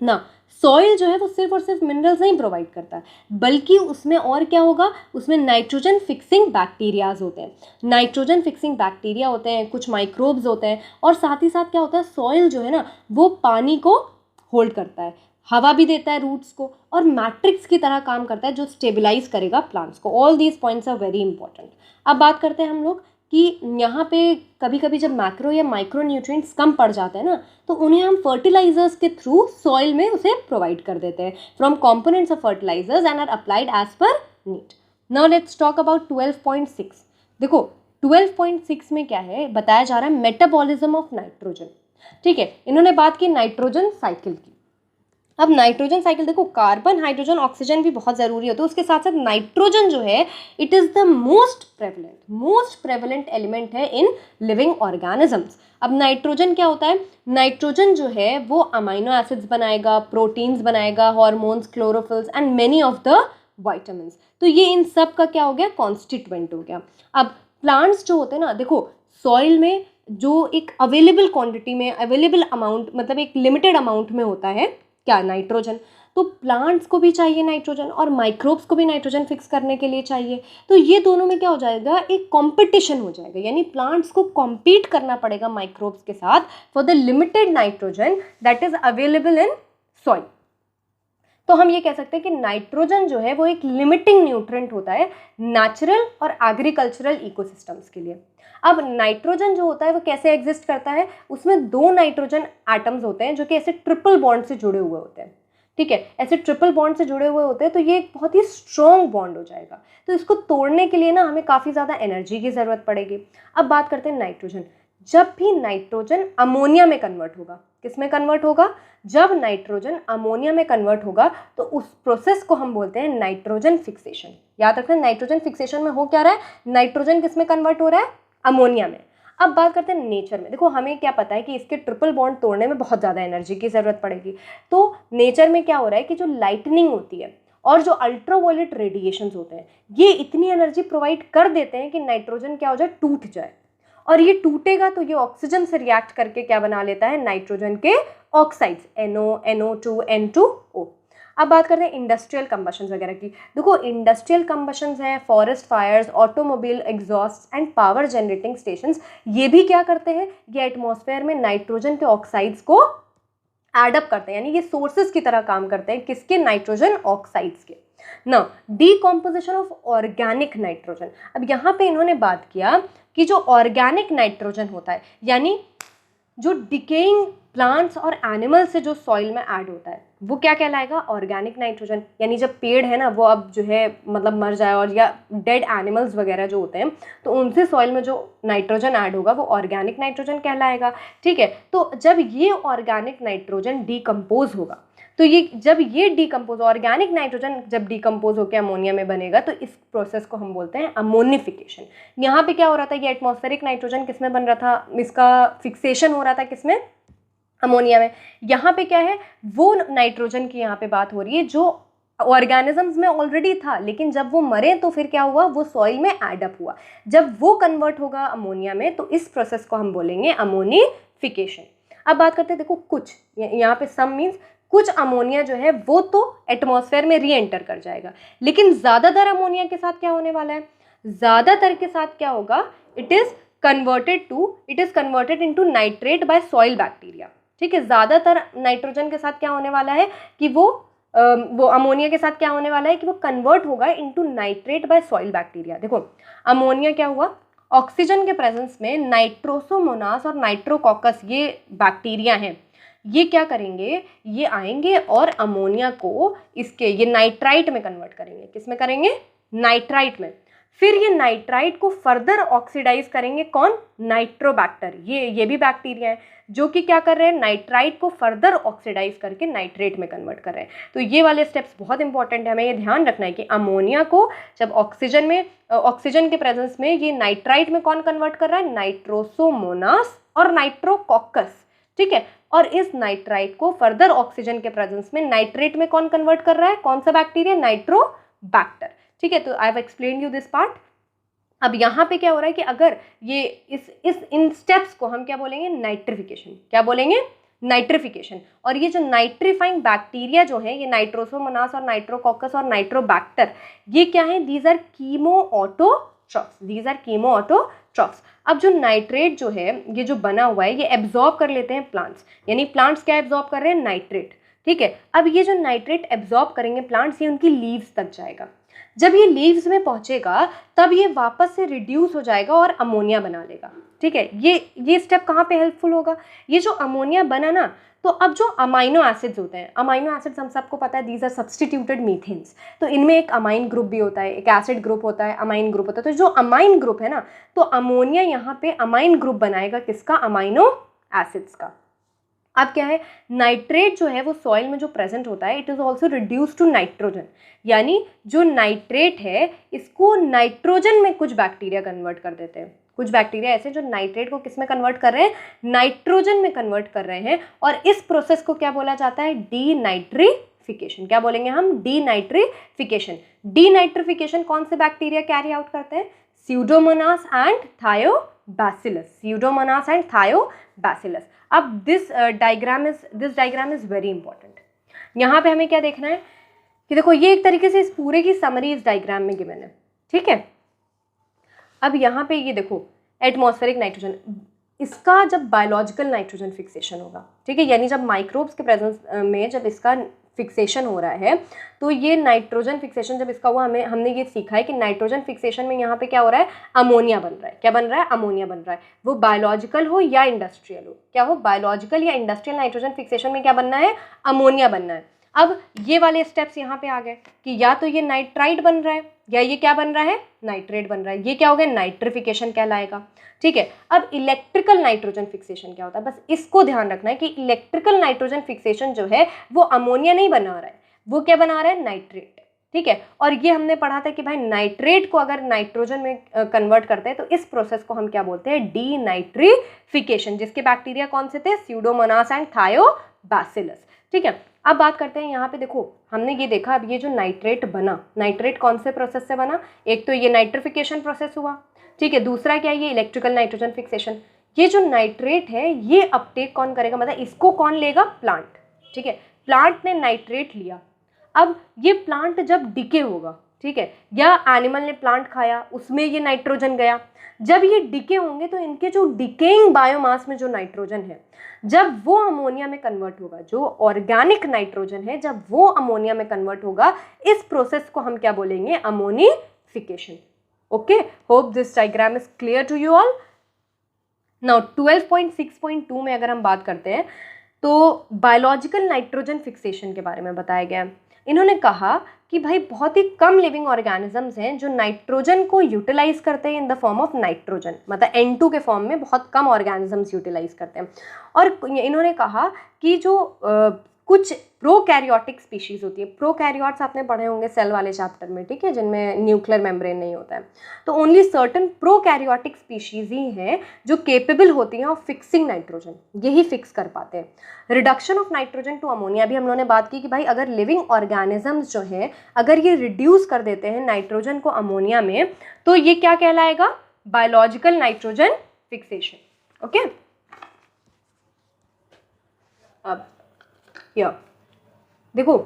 ना। सॉइल जो है वो सिर्फ और सिर्फ मिनरल्स नहीं प्रोवाइड करता, बल्कि उसमें और क्या होगा, उसमें नाइट्रोजन फिक्सिंग बैक्टीरियाज होते हैं, नाइट्रोजन फिक्सिंग बैक्टीरिया होते हैं, कुछ माइक्रोब्स होते हैं, और साथ ही साथ क्या होता है, सॉइल जो है ना वो पानी को होल्ड करता है, हवा भी देता है रूट्स को, और मैट्रिक्स की तरह काम करता है जो स्टेबलाइज करेगा प्लांट्स को। All these points are very important. अब बात करते हैं हम लोग कि यहाँ पे कभी कभी जब मैक्रो या माइक्रो न्यूट्रिएंट्स कम पड़ जाते हैं ना तो उन्हें हम फर्टिलाइजर्स के थ्रू सॉइल में उसे प्रोवाइड कर देते हैं from components of fertilisers and are applied as per need. Now let's talk about 12.6। देखो 12.6 में क्या है, बताया जा रहा है मेटाबॉलिज्म ऑफ नाइट्रोजन। ठीक है, इन्होंने बात की नाइट्रोजन साइकिल की। अब नाइट्रोजन साइकिल देखो, कार्बन हाइड्रोजन ऑक्सीजन भी बहुत ज़रूरी होता है, उसके साथ साथ नाइट्रोजन जो है it is the most prevalent element है इन लिविंग ऑर्गेनिजम्स। अब नाइट्रोजन क्या होता है, नाइट्रोजन जो है वो अमाइनो एसिड्स बनाएगा, प्रोटीन्स बनाएगा, hormones, chlorophylls and many of the vitamins. तो ये इन सब का क्या हो गया, कॉन्स्टिट्यूएंट हो गया। अब प्लांट्स जो होते हैं ना, देखो सॉइल में जो एक अवेलेबल क्वांटिटी में, अवेलेबल अमाउंट मतलब एक लिमिटेड अमाउंट में होता है क्या, नाइट्रोजन। तो प्लांट्स को भी चाहिए नाइट्रोजन और माइक्रोब्स को भी नाइट्रोजन फिक्स करने के लिए चाहिए। तो ये दोनों में क्या हो जाएगा, एक कंपटीशन हो जाएगा, यानी प्लांट्स को कॉम्पीट करना पड़ेगा माइक्रोब्स के साथ for the limited nitrogen that is available in soil. तो हम ये कह सकते हैं कि नाइट्रोजन जो है वो एक लिमिटिंग न्यूट्रिएंट होता है नेचुरल और एग्रीकल्चरल इकोसिस्टम्स के लिए। अब नाइट्रोजन जो होता है वो कैसे एग्जिस्ट करता है, उसमें 2 नाइट्रोजन एटम्स होते हैं जो कि ऐसे ट्रिपल बॉन्ड से जुड़े हुए होते हैं। ठीक है, ऐसे ट्रिपल बॉन्ड से जुड़े हुए होते हैं, तो ये एक बहुत ही स्ट्रॉन्ग बॉन्ड हो जाएगा। तो इसको तोड़ने के लिए ना हमें काफ़ी ज़्यादा एनर्जी की ज़रूरत पड़ेगी। अब बात करते हैं नाइट्रोजन। जब भी नाइट्रोजन अमोनिया में कन्वर्ट होगा, किस में कन्वर्ट होगा? जब नाइट्रोजन अमोनिया में कन्वर्ट होगा तो उस प्रोसेस को हम बोलते हैं नाइट्रोजन फिक्सेशन। याद रखना, नाइट्रोजन फिक्सेशन में हो क्या रहा है? नाइट्रोजन किस में कन्वर्ट हो रहा है? अमोनिया में। अब बात करते हैं नेचर में। देखो, हमें क्या पता है कि इसके ट्रिपल बॉन्ड तोड़ने में बहुत ज़्यादा एनर्जी की ज़रूरत पड़ेगी। तो नेचर में क्या हो रहा है कि जो लाइटनिंग होती है और जो अल्ट्रावायलेट रेडिएशंस होते हैं, ये इतनी एनर्जी प्रोवाइड कर देते हैं कि नाइट्रोजन क्या हो जाए? टूट जाए। और ये टूटेगा तो ये ऑक्सीजन से रिएक्ट करके क्या बना लेता है? नाइट्रोजन के ऑक्साइड्स, NO, NO2, N2O। अब बात करते हैं इंडस्ट्रियल कंबशंस वगैरह की। देखो, इंडस्ट्रियल कंबशंस हैं, forest fires, automobile exhaust and power generating stations, ये भी क्या करते हैं? ये एटमॉस्फेयर में नाइट्रोजन के ऑक्साइड्स को एडअप करते हैं, यानी ये सोर्सेज की तरह काम करते हैं। किसके? नाइट्रोजन ऑक्साइड्स के। ना डीकॉम्पोजिशन ऑफ ऑर्गेनिक नाइट्रोजन। अब यहाँ पे इन्होंने बात किया कि जो ऑर्गेनिक नाइट्रोजन होता है, यानी जो डिकेइंग प्लांट्स और एनिमल से जो सॉइल में ऐड होता है, वो क्या कहलाएगा? Organic nitrogen. यानी जब पेड़ है ना, वो अब जो है मतलब मर जाए, और या डेड एनिमल्स वगैरह जो होते हैं, तो उनसे सॉइल में जो नाइट्रोजन ऐड होगा वो ऑर्गेनिक नाइट्रोजन कहलाएगा। ठीक है, तो जब ये ऑर्गेनिक नाइट्रोजन डीकम्पोज होगा, तो ये जब ये डीकम्पोज, ऑर्गेनिक नाइट्रोजन जब डीकम्पोज होकर अमोनिया में बनेगा, तो इस प्रोसेस को हम बोलते हैं अमोनिफिकेशन। यहाँ पे क्या हो रहा था? ये एटमॉस्फेरिक नाइट्रोजन किस में बन रहा था? इसका फिक्सेशन हो रहा था किसमें? अमोनिया में। यहाँ पे क्या है? वो नाइट्रोजन की यहाँ पे बात हो रही है जो ऑर्गेनिजम्स में ऑलरेडी था, लेकिन जब वो मरे तो फिर क्या हुआ? वो सॉइल में एडअप हुआ। जब वो कन्वर्ट होगा अमोनिया में, तो इस प्रोसेस को हम बोलेंगे अमोनिफिकेशन। अब बात करते हैं, देखो कुछ यहाँ पे सम मीन्स कुछ अमोनिया जो है वो तो एटमॉस्फेयर में री एंटर कर जाएगा, लेकिन ज़्यादातर अमोनिया के साथ क्या होने वाला है? ज़्यादातर के साथ क्या होगा? It is converted into nitrate by soil bacteria. ठीक है, ज़्यादातर नाइट्रोजन के साथ क्या होने वाला है कि वो अमोनिया के साथ क्या होने वाला है कि वो कन्वर्ट होगा into nitrate by soil bacteria. देखो, अमोनिया क्या हुआ? ऑक्सीजन के प्रेजेंस में नाइट्रोसोमोनास और नाइट्रोकॉकस, ये बैक्टीरिया हैं, ये क्या करेंगे? ये आएंगे और अमोनिया को ये नाइट्राइट में कन्वर्ट करेंगे। किस में करेंगे? नाइट्राइट में। फिर ये नाइट्राइट को फर्दर ऑक्सीडाइज करेंगे। कौन? नाइट्रोबैक्टर। ये भी बैक्टीरिया है जो कि क्या कर रहे हैं? नाइट्राइट को फर्दर ऑक्सीडाइज करके नाइट्रेट में कन्वर्ट कर रहे हैं। तो ये वाले स्टेप्स बहुत इंपॉर्टेंट है, हमें ये ध्यान रखना है कि अमोनिया को जब ऑक्सीजन के प्रेजेंस में ये नाइट्राइट में कौन कन्वर्ट कर रहा है? नाइट्रोसोमोनास और नाइट्रोकॉकस। ठीक है, और इस नाइट्राइट को फर्दर ऑक्सीजन के प्रेजेंस में नाइट्रेट में कौन कन्वर्ट कर रहा है? कौन सा बैक्टीरिया? नाइट्रोबैक्टर। ठीक है, तो I have explained you this part. अब यहाँ पे क्या हो रहा है कि अगर ये इन स्टेप्स को हम क्या बोलेंगे? नाइट्रिफिकेशन। क्या बोलेंगे? नाइट्रिफिकेशन। और ये जो नाइट्रीफाइंग बैक्टीरिया जो है, ये नाइट्रोसोमोनास और नाइट्रोकॉकस और नाइट्रोबैक्टर, ये क्या है? These are chemoautotrophs. अब जो नाइट्रेट जो है, ये जो बना हुआ है, ये एब्जॉर्ब कर लेते हैं प्लांट्स, यानी प्लांट्स क्या एब्जॉर्ब कर रहे हैं? नाइट्रेट। ठीक है, अब ये जो नाइट्रेट एब्जॉर्ब करेंगे प्लांट्स, ये उनकी लीव्स तक जाएगा। जब ये लीव्स में पहुंचेगा तब ये वापस से रिड्यूस हो जाएगा और अमोनिया बना लेगा। ठीक है, ये स्टेप कहाँ पे हेल्पफुल होगा? ये जो अमोनिया बना ना, तो अब जो अमाइनो एसिड्स होते हैं, अमाइनो एसिड्स हम सबको पता है, दीज आर सब्सटीट्यूटेड मीथेन्स। तो इनमें एक अमाइन ग्रुप भी होता है, एक एसिड ग्रुप होता है, अमाइन ग्रुप होता है। तो जो अमाइन ग्रुप है ना, तो अमोनिया यहाँ पे अमाइन ग्रुप बनाएगा किसका? अमाइनो एसिड्स का। अब क्या है? नाइट्रेट जो है वो सॉइल में जो प्रेजेंट होता है, it is also reduce to nitrogen, यानी जो नाइट्रेट है इसको नाइट्रोजन में कुछ बैक्टीरिया कन्वर्ट कर देते हैं। कुछ बैक्टीरिया ऐसे जो नाइट्रेट को किस में कन्वर्ट कर रहे हैं? नाइट्रोजन में कन्वर्ट कर रहे हैं। और इस प्रोसेस को क्या बोला जाता है? डीनाइट्रिफिकेशन। क्या बोलेंगे हम? डीनाइट्रिफिकेशन। डीनाइट्रिफिकेशन कौन से बैक्टीरिया कैरी आउट करते हैं? Pseudomonas and thiobacillus. Pseudomonas and thiobacillus. अब this diagram is very important. यहाँ पे हमें क्या देखना है कि देखो, ये एक तरीके से इस पूरे की समरी इस डायग्राम में गिवन है। ठीक है, अब यहाँ पे ये देखो, एटमॉस्फेरिक नाइट्रोजन, इसका जब बायोलॉजिकल नाइट्रोजन फिक्सेशन होगा, ठीक है, यानी जब माइक्रोब्स के प्रेजेंस में जब इसका फिक्सेशन हो रहा है, तो ये नाइट्रोजन फिक्सेशन जब इसका हुआ, हमने ये सीखा है कि नाइट्रोजन फिक्सेशन में यहाँ पे क्या हो रहा है? अमोनिया बन रहा है। क्या बन रहा है? अमोनिया बन रहा है। वो बायोलॉजिकल हो या इंडस्ट्रियल हो, क्या हो? बायोलॉजिकल या इंडस्ट्रियल नाइट्रोजन फिक्सेशन में क्या बनना है? अमोनिया बनना है। अब ये वाले स्टेप्स यहाँ पे आ गए कि या तो ये नाइट्राइट बन रहा है या ये क्या बन रहा है, नाइट्रेट बन रहा है। ये क्या हो गया, नाइट्रिफिकेशन कहलाएगा। ठीक है, अब इलेक्ट्रिकल नाइट्रोजन फिक्सेशन क्या होता है, बस इसको ध्यान रखना है कि इलेक्ट्रिकल नाइट्रोजन फिक्सेशन जो है वो अमोनिया नहीं बना रहा है, वो क्या बना रहा है, नाइट्रेट। ठीक है, और ये हमने पढ़ा था कि भाई नाइट्रेट को अगर नाइट्रोजन में कन्वर्ट करते हैं तो इस प्रोसेस को हम क्या बोलते हैं, डीनाइट्रिफिकेशन, जिसके बैक्टीरिया कौन से थे, स्यूडोमोनास एंड थायोबैसिलस। ठीक है, अब बात करते हैं यहाँ पे, देखो हमने ये देखा, अब ये जो नाइट्रेट बना, नाइट्रेट कौन से प्रोसेस से बना, एक तो ये नाइट्रिफिकेशन प्रोसेस हुआ। ठीक है, दूसरा क्या है, ये इलेक्ट्रिकल नाइट्रोजन फिक्सेशन। ये जो नाइट्रेट है ये अपटेक कौन करेगा, मतलब इसको कौन लेगा, प्लांट। ठीक है, प्लांट ने नाइट्रेट लिया, अब ये प्लांट जब डिके होगा, ठीक है, या एनिमल ने प्लांट खाया उसमें ये नाइट्रोजन गया, जब ये डिके होंगे तो इनके जो डिकेइंग बायोमास में जो नाइट्रोजन है जब वो अमोनिया में कन्वर्ट होगा, जो ऑर्गेनिक नाइट्रोजन है जब वो अमोनिया में कन्वर्ट होगा, इस प्रोसेस को हम क्या बोलेंगे, ammonification. Okay, hope this diagram is clear to you all. Now 12.6.2 में अगर हम बात करते हैं तो बायोलॉजिकल नाइट्रोजन फिक्सेशन के बारे में बताया गया है। इन्होंने कहा कि भाई बहुत ही कम लिविंग ऑर्गेनिजम्स हैं जो नाइट्रोजन को यूटिलाइज करते हैं इन द फॉर्म ऑफ नाइट्रोजन, मतलब N2 के फॉर्म में बहुत कम ऑर्गेनिजम्स यूटिलाइज करते हैं। और इन्होंने कहा कि जो कुछ प्रोकैरियोटिक स्पीशीज होती है, प्रोकैरियोट्स आपने पढ़े होंगे सेल वाले चैप्टर में, ठीक है, जिनमें न्यूक्लियर मेम्ब्रेन नहीं होता है, तो ओनली सर्टन प्रोकैरियोटिक स्पीशीज ही हैं जो केपेबल होती हैं ऑफ फिक्सिंग नाइट्रोजन, यही फिक्स कर पाते हैं। Reduction of nitrogen to ammonia भी हम लोगों ने बात की कि भाई अगर लिविंग ऑर्गेनिजम्स जो है अगर ये रिड्यूस कर देते हैं नाइट्रोजन को अमोनिया में तो ये क्या कहलाएगा, बायोलॉजिकल नाइट्रोजन फिक्सेशन। ओके, अब या देखो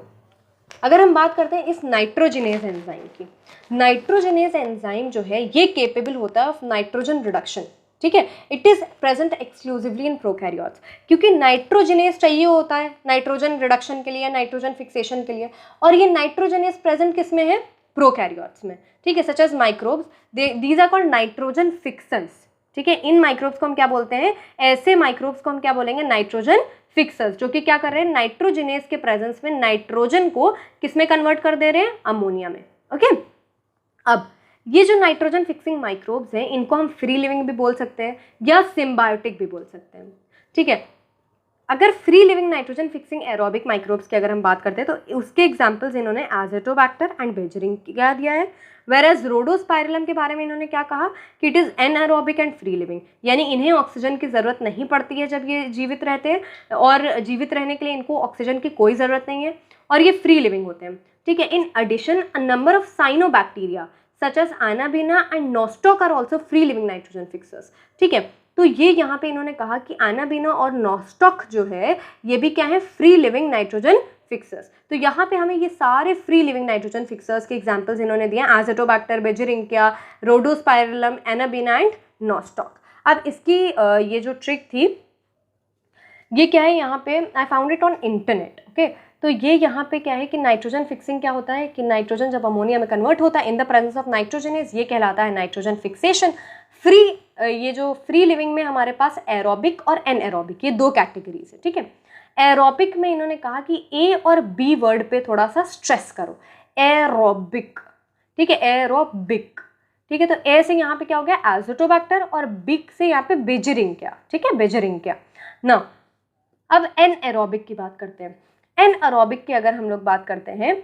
अगर हम बात करते हैं इस नाइट्रोजिनेज एंजाइम की, नाइट्रोजिनेज एंजाइम जो है ये केपेबल होता है ऑफ नाइट्रोजन रिडक्शन। ठीक है, it is present exclusively in prokaryotes, क्योंकि नाइट्रोजिनेज चाहिए होता है नाइट्रोजन रिडक्शन के लिए, नाइट्रोजन फिक्सेशन के लिए, और ये नाइट्रोजिनेज प्रेजेंट किस में है, प्रोकैरियोट्स में। ठीक है, such as microbes, these are called nitrogen fixers. ठीक है, इन माइक्रोब्स को हम क्या बोलते हैं, ऐसे माइक्रोब्स को हम क्या बोलेंगे, नाइट्रोजन फिक्सर्स, जो कि क्या कर रहे हैं, नाइट्रोजिनेज के प्रेजेंस में नाइट्रोजन को किस में कन्वर्ट कर दे रहे हैं, अमोनिया में। ओके, अब ये जो नाइट्रोजन फिक्सिंग माइक्रोब्स हैं इनको हम फ्री लिविंग भी बोल सकते हैं या सिम्बायोटिक भी बोल सकते हैं। ठीक है, अगर free living nitrogen fixing aerobic microbes की अगर हम बात करते हैं तो उसके एग्जांपल्स इन्होंने एज़ोटोबैक्टर एंड बेजरिंकिया दिया है, वेराज रोडोस्पाइरलम के बारे में इन्होंने क्या कहा कि it is anaerobic and free living, यानी इन्हें ऑक्सीजन की ज़रूरत नहीं पड़ती है जब ये जीवित रहते हैं, और जीवित रहने के लिए इनको ऑक्सीजन की कोई ज़रूरत नहीं है, और ये फ्री लिविंग होते हैं। ठीक है, in addition a number of cyanobacteria such as Anabaena and Nostoc are also free living nitrogen fixers. ठीक है, तो ये यहाँ पे इन्होंने कहा कि एनाबीना और नॉस्टॉक जो है ये भी क्या है, फ्री लिविंग नाइट्रोजन फिक्सर्स। तो यहाँ पे हमें ये सारे फ्री लिविंग नाइट्रोजन फिक्सर्स के एग्जांपल्स इन्होंने दिए, एज़ोटोबैक्टर, बेजरिंकिया, रोडोस्पाइरलम, एनाबीना एंड नॉस्टॉक। अब इसकी ये जो ट्रिक थी ये क्या है, यहाँ पे I found it on internet. Okay, तो ये यहाँ पे क्या है कि नाइट्रोजन फिक्सिंग क्या होता है कि नाइट्रोजन जब अमोनिया में कन्वर्ट होता है in the presence of nitrogenase, ये कहलाता है नाइट्रोजन फिक्सेशन। फ्री ये जो फ्री लिविंग में हमारे पास एरोबिक और एनएरोबिक, ये दो कैटेगरीज है। ठीक है, एरोबिक में इन्होंने कहा कि ए और बी वर्ड पे थोड़ा सा स्ट्रेस करो, एरोबिक। ठीक है, एरोबिक। ठीक है, तो ए से यहाँ पे क्या हो गया, एज़ोटोबैक्टर, और बिक से यहाँ पे बेजरिंकिया। ठीक है, बेजरिंकिया ना। अब एनएरोबिक की बात करते हैं। एनएरोबिक की अगर हम लोग बात करते हैं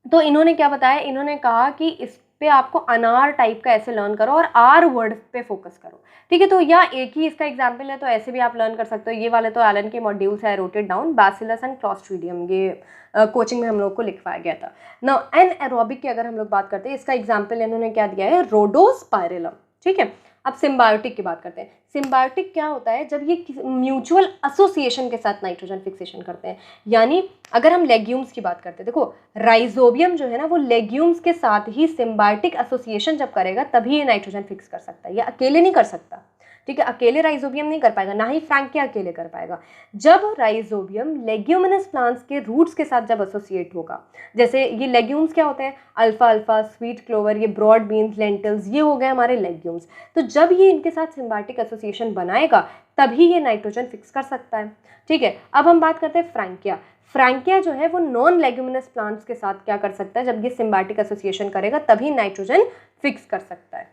तो इन्होंने क्या बताया, इन्होंने कहा कि इस पे आपको अनार टाइप का ऐसे लर्न करो और आर वर्ड पे फोकस करो। ठीक है, तो या एक ही इसका एग्जाम्पल है तो ऐसे भी आप लर्न कर सकते हो। ये वाले तो एलन के मॉड्यूल्स है, रोटेड डाउन, बैसिलस एंड क्लॉस्ट्रीडियम, ये कोचिंग में हम लोग को लिखवाया गया था ना। एनएरोबिक की अगर हम लोग बात करते हैं, इसका एग्जाम्पल इन्होंने क्या दिया है, रोडोस्पाइरलम। ठीक है, अब सिम्बायोटिक की बात करते हैं। सिम्बायोटिक क्या होता है, जब ये म्यूचुअल एसोसिएशन के साथ नाइट्रोजन फिक्सेशन करते हैं, यानी अगर हम लेग्यूम्स की बात करते हैं, देखो राइजोबियम जो है ना वो लेग्यूम्स के साथ ही सिम्बायोटिक एसोसिएशन जब करेगा तभी ये नाइट्रोजन फिक्स कर सकता है, ये अकेले नहीं कर सकता। ठीक है, अकेले राइजोबियम नहीं कर पाएगा, ना ही फ्रैंकिया अकेले कर पाएगा। जब राइजोबियम लेग्यूमिनस प्लांट्स के रूट्स के साथ जब एसोसिएट होगा, जैसे ये लेग्यूम्स क्या होते हैं, अल्फा अल्फा, स्वीट क्लोवर, ये ब्रॉड बीन्स, लेंटिल्स, ये हो गए हमारे लेग्यूम्स। तो जब ये इनके साथ सिम्बायोटिक एसोसिएशन बनाएगा तभी ये नाइट्रोजन फिक्स कर सकता है। ठीक है, अब हम बात करते हैं फ्रैंकिया। फ्रैंकिया जो है वो नॉन लेग्यूमिनस प्लांट्स के साथ क्या कर सकता है, जब ये सिम्बायोटिक एसोसिएशन करेगा तभी नाइट्रोजन फिक्स कर सकता है।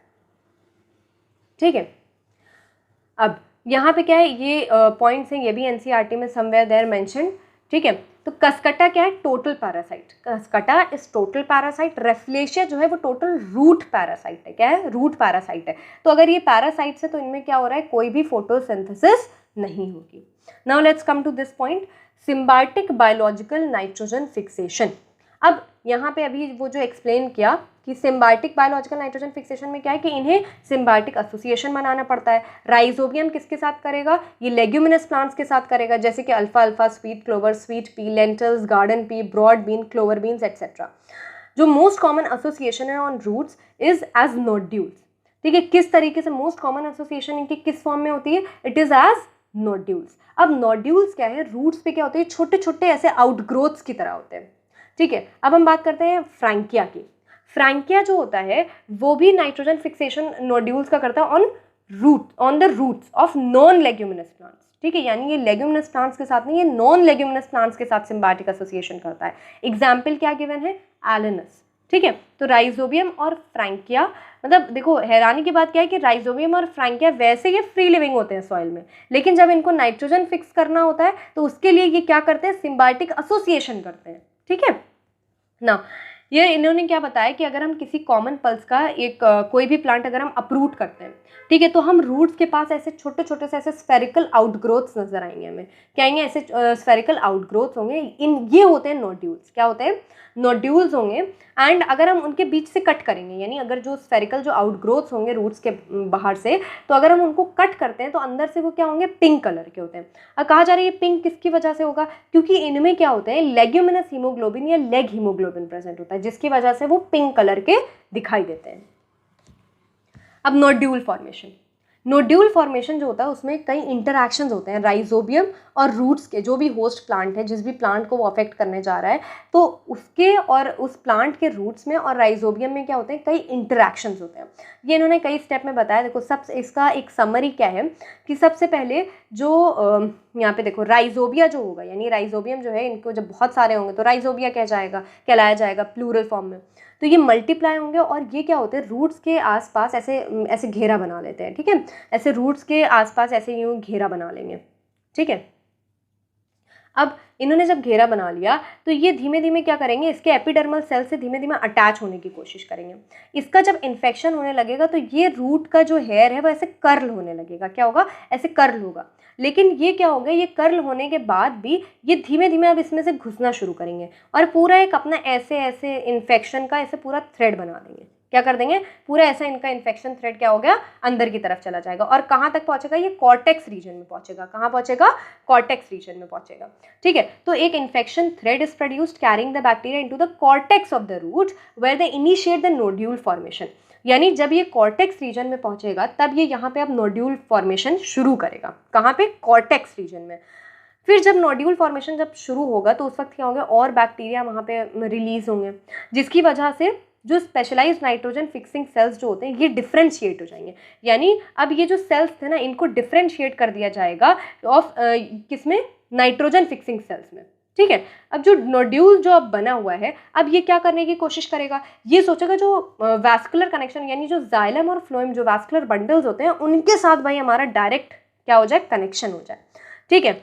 ठीक है, अब यहाँ पे क्या है, ये पॉइंट्स हैं, ये भी एनसीईआरटी में समवेयर देयर मेंशन्ड। ठीक है, तो कसकटा क्या है, total parasite. Cuscuta is total parasite. Rafflesia जो है वो टोटल रूट पैरासाइट है। क्या है, रूट पैरासाइट है। तो अगर ये पैरासाइट्स है तो इनमें क्या हो रहा है, कोई भी फोटोसिंथेसिस नहीं होगी। Now let's come to this point, symbiotic biological nitrogen fixation. अब यहाँ पे अभी वो जो एक्सप्लेन किया कि सिम्बायोटिक बायोलॉजिकल नाइट्रोजन फिक्सेशन में क्या है कि इन्हें सिम्बायोटिक एसोसिएशन बनाना पड़ता है। राइजोबियम किसके साथ करेगा, ये लेग्यूमिनस प्लांट्स के साथ करेगा, जैसे कि अल्फा अल्फा, sweet clover, sweet pea, lentils, garden pea, broad bean, clover beans etcetera. जो मोस्ट कॉमन एसोसिएशन है on roots is as nodules. ठीक है, किस तरीके से मोस्ट कॉमन एसोसिएशन इनकी किस फॉर्म में होती है, इट इज एज नोड्यूल्स। अब नोड्यूल्स क्या है, रूट्स पे क्या होते हैं, छोटे छोटे ऐसे आउटग्रोथ्स की तरह होते हैं। ठीक है, अब हम बात करते हैं फ्रैंकिया की। फ्रैंकिया जो होता है वो भी नाइट्रोजन फिक्सेशन नोड्यूल्स का करता है on the roots of non leguminous plants. ठीक है, यानी ये लेग्यूमिनस प्लांट्स के साथ नहीं, ये नॉन लेग्यूमिनस प्लांट्स के साथ सिम्बायोटिक एसोसिएशन करता है। एग्जाम्पल क्या गिवन है, एलिनस। ठीक है, तो राइजोबियम और फ्रैंकिया, मतलब देखो हैरानी की बात क्या है कि राइजोबियम और फ्रैंकिया वैसे ये फ्री लिविंग होते हैं सॉइल में, लेकिन जब इनको नाइट्रोजन फिक्स करना होता है तो उसके लिए ये क्या करते हैं, सिम्बायोटिक एसोसिएशन करते हैं। ठीक है ना, ये इन्होंने क्या बताया कि अगर हम किसी कॉमन पल्स का एक कोई भी प्लांट अगर हम अपरूट करते हैं, ठीक है, तो हम रूट्स के पास ऐसे छोटे छोटे से ऐसे स्फेरिकल आउटग्रोथ्स नजर आएंगे, हमें क्या आएंगे, ऐसे स्फेरिकल आउटग्रोथ्स होंगे। ये होते हैं नोड्यूल्स। क्या होते हैं, नोड्यूल्स होंगे। एंड अगर हम उनके बीच से कट करेंगे, यानी अगर जो स्फेरिकल जो आउटग्रोथ्स होंगे रूट्स के बाहर से, तो अगर हम उनको कट करते हैं तो अंदर से वो क्या होंगे, पिंक कलर के होते हैं। अब कहा जा रहा है ये पिंक किसकी वजह से होगा, क्योंकि इनमें क्या होते हैं, लेग्यूमिनस हीमोग्लोबिन या लेग हीमोग्लोबिन प्रेजेंट होता है, जिसकी वजह से वो पिंक कलर के दिखाई देते हैं। अब नोड्यूल फॉर्मेशन। नोड्यूल फॉर्मेशन जो होता है उसमें कई इंटरैक्शंस होते हैं राइजोबियम और रूट्स के, जो भी होस्ट प्लांट है, जिस भी प्लांट को वो अफेक्ट करने जा रहा है, तो उसके और उस प्लांट के रूट्स में और राइजोबियम में क्या होते हैं, कई इंटरैक्शंस होते हैं। ये इन्होंने कई स्टेप में बताया। देखो सब इसका एक समरी क्या है कि सबसे पहले जो यहाँ पे देखो राइजोबिया जो होगा, यानी राइजोबियम जो है, इनको जब बहुत सारे होंगे तो राइजोबिया कहलाया जाएगा प्लूरल फॉर्म में। तो ये मल्टीप्लाई होंगे और ये क्या होते हैं, रूट्स के आसपास ऐसे ऐसे घेरा बना लेते हैं। ठीक है, ऐसे रूट्स के आसपास ऐसे यूं घेरा बना लेंगे। ठीक है, अब इन्होंने जब घेरा बना लिया तो ये धीमे धीमे क्या करेंगे, इसके एपिडर्मल सेल से धीमे धीमे अटैच होने की कोशिश करेंगे। इसका जब इन्फेक्शन होने लगेगा तो ये रूट का जो हेयर है वो ऐसे कर्ल होने लगेगा। क्या होगा, ऐसे कर्ल होगा। लेकिन ये क्या होगा, ये कर्ल होने के बाद भी ये धीमे धीमे अब इसमें से घुसना शुरू करेंगे और पूरा एक अपना ऐसे ऐसे इन्फेक्शन का ऐसे पूरा थ्रेड बना देंगे। क्या कर देंगे, पूरा ऐसा इनका इन्फेक्शन थ्रेड क्या हो गया, अंदर की तरफ चला जाएगा। और कहाँ तक पहुंचेगा, ये कॉर्टेक्स रीजन में पहुंचेगा। कहाँ पहुंचेगा, कॉर्टेक्स रीजन में पहुंचेगा। ठीक है, तो एक infection thread is produced carrying the bacteria into the cortex of the root where they initiate the nodule formation. यानी जब ये कॉर्टेक्स रीजन में पहुंचेगा तब ये यहाँ पे अब नोड्यूल फॉर्मेशन शुरू करेगा। कहाँ पे, कॉर्टेक्स रीजन में। फिर जब नोड्यूल फॉर्मेशन जब शुरू होगा तो उस वक्त क्या होगा, और बैक्टीरिया वहाँ पे रिलीज होंगे, जिसकी वजह से जो स्पेशलाइज्ड नाइट्रोजन फिक्सिंग सेल्स जो होते हैं ये डिफ्रेंशिएट हो जाएंगे। यानी अब ये जो सेल्स थे ना, इनको डिफ्रेंशिएट कर दिया जाएगा ऑफ किसमें, नाइट्रोजन फिक्सिंग सेल्स में। ठीक है, अब जो नोड्यूल जो अब बना हुआ है, अब ये क्या करने की कोशिश करेगा, ये सोचेगा जो वैस्कुलर कनेक्शन, यानी जो जाइलम और फ्लोएम जो वैस्कुलर बंडल्स होते हैं उनके साथ भाई हमारा डायरेक्ट क्या हो जाए, कनेक्शन हो जाए। ठीक है,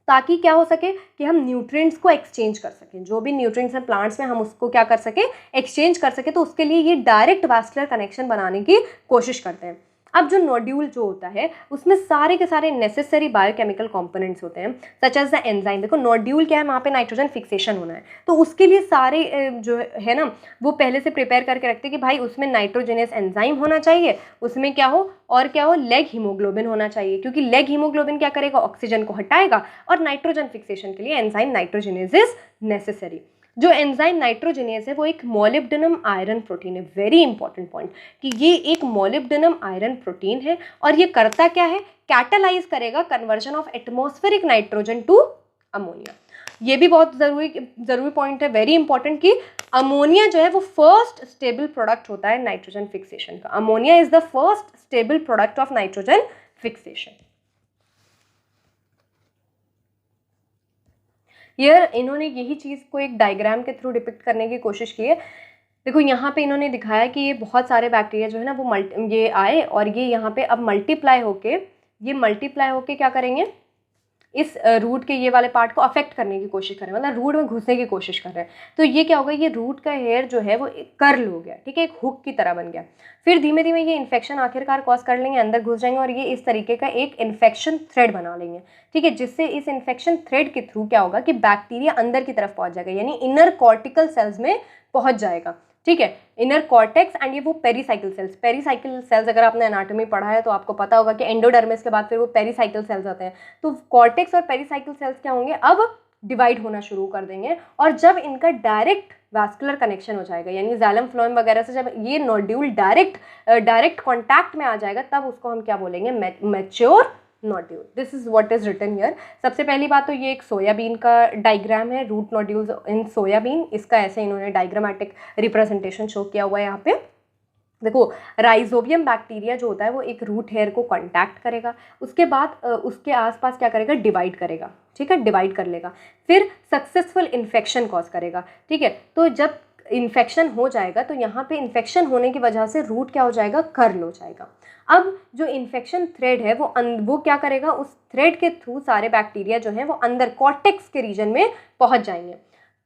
ताकि क्या हो सके कि हम न्यूट्रिएंट्स को एक्सचेंज कर सकें, जो भी न्यूट्रिएंट्स हैं प्लांट्स में हम उसको क्या कर सकें, एक्सचेंज कर सकें। तो उसके लिए ये डायरेक्ट वैस्कुलर कनेक्शन बनाने की कोशिश करते हैं। अब जो नोड्यूल जो होता है उसमें सारे के सारे नेसेसरी बायोकेमिकल कंपोनेंट्स होते हैं, सच एज द एंजाइम। देखो नोड्यूल क्या है, वहाँ पे नाइट्रोजन फिक्सेशन होना है, तो उसके लिए सारे जो है ना वो पहले से प्रिपेयर करके रखते हैं कि भाई उसमें नाइट्रोजनस एंजाइम होना चाहिए, उसमें क्या हो और क्या हो, लेग हीमोग्लोबिन होना चाहिए, क्योंकि लेग हीमोग्लोबिन क्या करेगा, ऑक्सीजन को हटाएगा और नाइट्रोजन फिक्सेशन के लिए एंजाइम नाइट्रोजनेज इज नेसेसरी। जो एंजाइम नाइट्रोजिनेज है वो एक मोलिब्डेनम आयरन प्रोटीन है, वेरी इंपॉर्टेंट पॉइंट कि ये एक मोलिब्डेनम आयरन प्रोटीन है और ये करता क्या है, कैटालाइज करेगा conversion of atmospheric nitrogen to ammonia. ये भी बहुत जरूरी पॉइंट है, वेरी इंपॉर्टेंट कि अमोनिया जो है वो फर्स्ट स्टेबल प्रोडक्ट होता है नाइट्रोजन फिक्सेशन का। Ammonia is the first stable product of nitrogen fixation. यार इन्होंने यही चीज़ को एक डायग्राम के थ्रू डिपिक्ट करने की कोशिश की है। देखो यहाँ पे इन्होंने दिखाया कि ये बहुत सारे बैक्टीरिया जो है ना वो ये आए और ये यहाँ पे अब मल्टीप्लाई होके क्या करेंगे, इस रूट के ये वाले पार्ट को अफेक्ट करने की कोशिश कर रहे हैं, मतलब रूट में घुसने की कोशिश कर रहे हैं। तो ये क्या होगा, ये रूट का हेयर जो है वो कर्ल हो गया, ठीक है, एक हुक की तरह बन गया। फिर धीमे धीमे ये इन्फेक्शन आखिरकार कॉज कर लेंगे, अंदर घुस जाएंगे और ये इस तरीके का एक इन्फेक्शन थ्रेड बना लेंगे, ठीक है, जिससे इस इन्फेक्शन थ्रेड के थ्रू क्या होगा कि बैक्टीरिया अंदर की तरफ पहुंच जाएगा, यानी इनर कॉर्टिकल सेल्स में पहुंच जाएगा, ठीक है, इनर कॉर्टेक्स एंड ये वो पेरीसाइकिल सेल्स अगर आपने एनाटॉमी पढ़ा है तो आपको पता होगा कि एंडोडर्मिस के बाद फिर वो पेरीसाइकिल सेल्स आते हैं। तो कॉर्टेक्स और पेरीसाइकिल सेल्स क्या होंगे, अब डिवाइड होना शुरू कर देंगे और जब इनका डायरेक्ट वैस्कुलर कनेक्शन हो जाएगा, यानी जाइलम फ्लोएम वगैरह से जब ये नोड्यूल डायरेक्ट कॉन्टैक्ट में आ जाएगा, तब उसको हम क्या बोलेंगे, mature nodule. This is what is written here. सबसे पहली बात तो ये एक सोयाबीन का डायग्राम है, रूट नोड्यूल्स इन सोयाबीन, इसका ऐसे इन्होंने डायग्रामेटिक रिप्रेजेंटेशन शो किया हुआ है यहाँ पे। देखो राइजोबियम बैक्टीरिया जो होता है वो एक रूट हेयर को कांटेक्ट करेगा, उसके बाद उसके आसपास क्या करेगा, डिवाइड करेगा, ठीक है, डिवाइड कर लेगा, फिर सक्सेसफुल इन्फेक्शन कॉज करेगा, ठीक है। तो जब इन्फेक्शन हो जाएगा तो यहाँ पे इन्फेक्शन होने की वजह से रूट क्या हो जाएगा, कर्ल हो जाएगा। अब जो इन्फेक्शन थ्रेड है वो क्या करेगा, उस थ्रेड के थ्रू सारे बैक्टीरिया जो हैं वो अंदर कॉर्टेक्स के रीजन में पहुंच जाएंगे।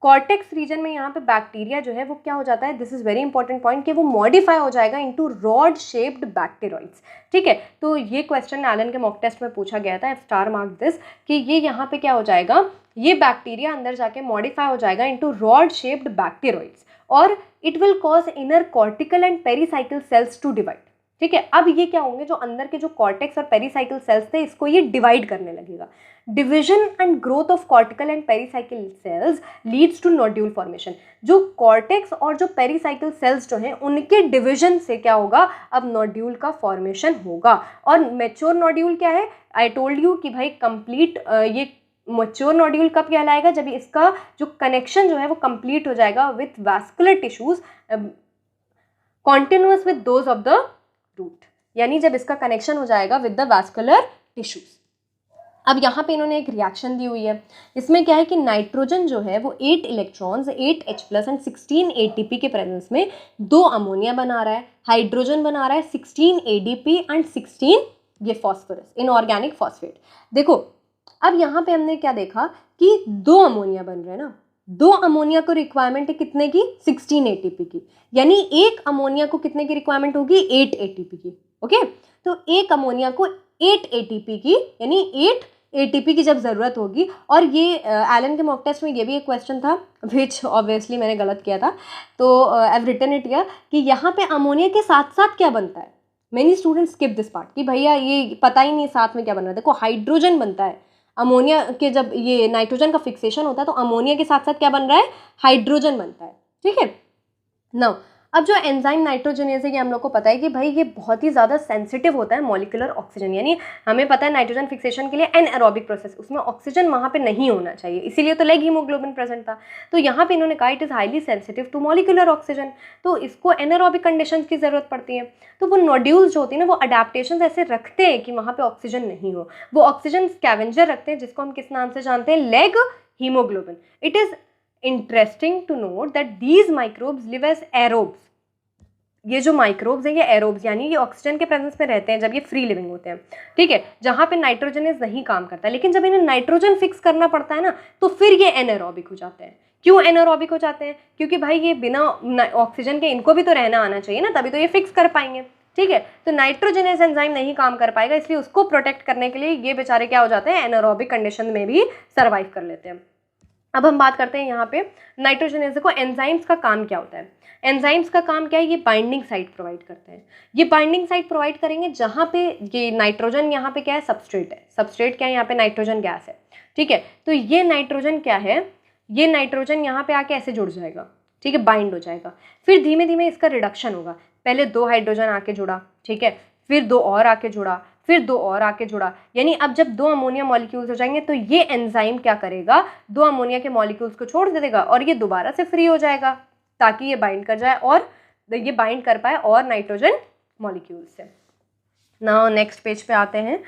कॉर्टेक्स रीजन में यहाँ पे बैक्टीरिया जो है वो क्या हो जाता है, this is very important point, कि वो मॉडिफाई हो जाएगा इनटू रॉड शेप्ड बैक्टीरियोइड्स, ठीक है। तो ये क्वेश्चन एलन के मॉक टेस्ट में पूछा गया था, स्टार मार्क दिस, कि ये यहाँ पे क्या हो जाएगा, ये बैक्टीरिया अंदर जाके मॉडिफाई हो जाएगा इनटू रॉड शेप्ड बैक्टीरियोइड्स और it will cause inner cortical and pericycle cells to divide, ठीक है। अब ये क्या होंगे, जो अंदर के जो कॉर्टेक्स और पेरीसाइकिल सेल्स थे इसको ये डिवाइड करने लगेगा। Division and growth of cortical and pericycle cells leads to nodule formation. जो कॉर्टेक्स और जो पेरीसाइकिल सेल्स जो हैं उनके डिविजन से क्या होगा, अब नोड्यूल का फॉर्मेशन होगा। और मैच्योर नोड्यूल क्या है, आई टोल्ड यू कि भाई कंप्लीट ये मैच्योर नोड्यूल कब कहलाएगा, जब इसका जो कनेक्शन जो है वो कंप्लीट हो जाएगा with vascular tissues continuous with those of the root, यानी जब इसका कनेक्शन हो जाएगा विद द वैस्कुलर टिश्यूज। अब यहाँ पे इन्होंने एक रिएक्शन दी हुई है, इसमें क्या है कि नाइट्रोजन जो है वो 8 इलेक्ट्रॉन्स 8H+ एंड 16 ATP के प्रेजेंस में 2 अमोनिया बना रहा है, हाइड्रोजन बना रहा है 16 ADP एंड 16 ये फॉस्फोरस, इनऑर्गेनिक फॉस्फेट। देखो अब यहाँ पे हमने क्या देखा कि 2 अमोनिया बन रहे हैं ना, 2 अमोनिया को रिक्वायरमेंट है कितने की, 16 ATP की, यानी एक अमोनिया को कितने की रिक्वायरमेंट होगी, 8 ATP की, ओके। तो एक अमोनिया को 8 ATP की, यानी 8 ATP की जब ज़रूरत होगी। और ये एलन के मॉक टेस्ट में ये भी एक क्वेश्चन था विच ऑब्वियसली मैंने गलत किया था, तो I have written it here कि यहाँ पे अमोनिया के साथ साथ क्या बनता है, many students skip this part कि भैया ये पता ही नहीं साथ में क्या बन रहा है। देखो हाइड्रोजन बनता है अमोनिया के, जब ये नाइट्रोजन का फिक्सेशन होता है तो अमोनिया के साथ साथ क्या बन रहा है, हाइड्रोजन बनता है, ठीक है। नाउ अब जो एंजाइम नाइट्रोजनेज है ये हम लोग को पता है कि भाई ये बहुत ही ज़्यादा सेंसिटिव होता है मॉलिक्यूलर ऑक्सीजन, यानी हमें पता है नाइट्रोजन फिक्सेशन के लिए एनएरोबिक प्रोसेस, उसमें ऑक्सीजन वहाँ पे नहीं होना चाहिए, इसीलिए तो लेग हीमोग्लोबिन प्रेजेंट था। तो यहाँ पे इन्होंने कहा it is highly sensitive to molecular oxygen, तो इसको एनएरोबिक कंडीशन की ज़रूरत पड़ती है। तो वो नोड्यूल्स जो होती है ना वो अडेप्टेशन ऐसे रखते हैं कि वहाँ पर ऑक्सीजन नहीं हो, वो ऑक्सीजन स्कैवेंजर रखते हैं जिसको हम किस नाम से जानते हैं, leg haemoglobin. It is interesting to note that these microbes live as aerobes. ये जो माइक्रोब्स हैं ये एरोब्स, यानी ये ऑक्सीजन के प्रेजेंस में रहते हैं जब ये फ्री लिविंग होते हैं, ठीक है, जहाँ पे नाइट्रोजनेज नहीं काम करता है। लेकिन जब इन्हें नाइट्रोजन फिक्स करना पड़ता है ना तो फिर ये एनारोबिक हो जाते हैं। क्यों एनारोबिक हो जाते हैं, क्योंकि भाई ये बिना ऑक्सीजन के इनको भी तो रहना आना चाहिए ना, तभी तो ये फिक्स कर पाएंगे, ठीक है। तो नाइट्रोजनेज एंजाइम नहीं काम कर पाएगा, इसलिए उसको प्रोटेक्ट करने के लिए ये बेचारे क्या हो जाते हैं, एनारोबिक कंडीशन में भी सर्वाइव कर लेते हैं। अब हम बात करते हैं यहाँ पे नाइट्रोजनेज को एंजाइम्स का काम क्या होता है। एंजाइम्स का काम क्या है, ये बाइंडिंग साइट प्रोवाइड करते हैं। ये बाइंडिंग साइट प्रोवाइड करेंगे जहाँ पे ये नाइट्रोजन, यहाँ पे क्या है, सबस्ट्रेट है, सबस्ट्रेट क्या है, यहाँ पे नाइट्रोजन गैस है, ठीक है। तो ये नाइट्रोजन क्या है, ये नाइट्रोजन यहाँ पे आके ऐसे जुड़ जाएगा, ठीक है, बाइंड हो जाएगा। फिर धीमे धीमे इसका रिडक्शन होगा, पहले 2 हाइड्रोजन आके जुड़ा, ठीक है, फिर 2 और आके जुड़ा, फिर 2 और आके जुड़ा, यानी अब जब 2 अमोनिया मॉलिक्यूल्स हो जाएंगे तो ये एंजाइम क्या करेगा, 2 अमोनिया के मॉलिक्यूल्स को छोड़ देगा और ये दोबारा से फ्री हो जाएगा ताकि ये बाइंड कर जाए और ये बाइंड कर पाए और नाइट्रोजन मॉलिक्यूल्स से। नाउ नेक्स्ट पेज पे आते हैं।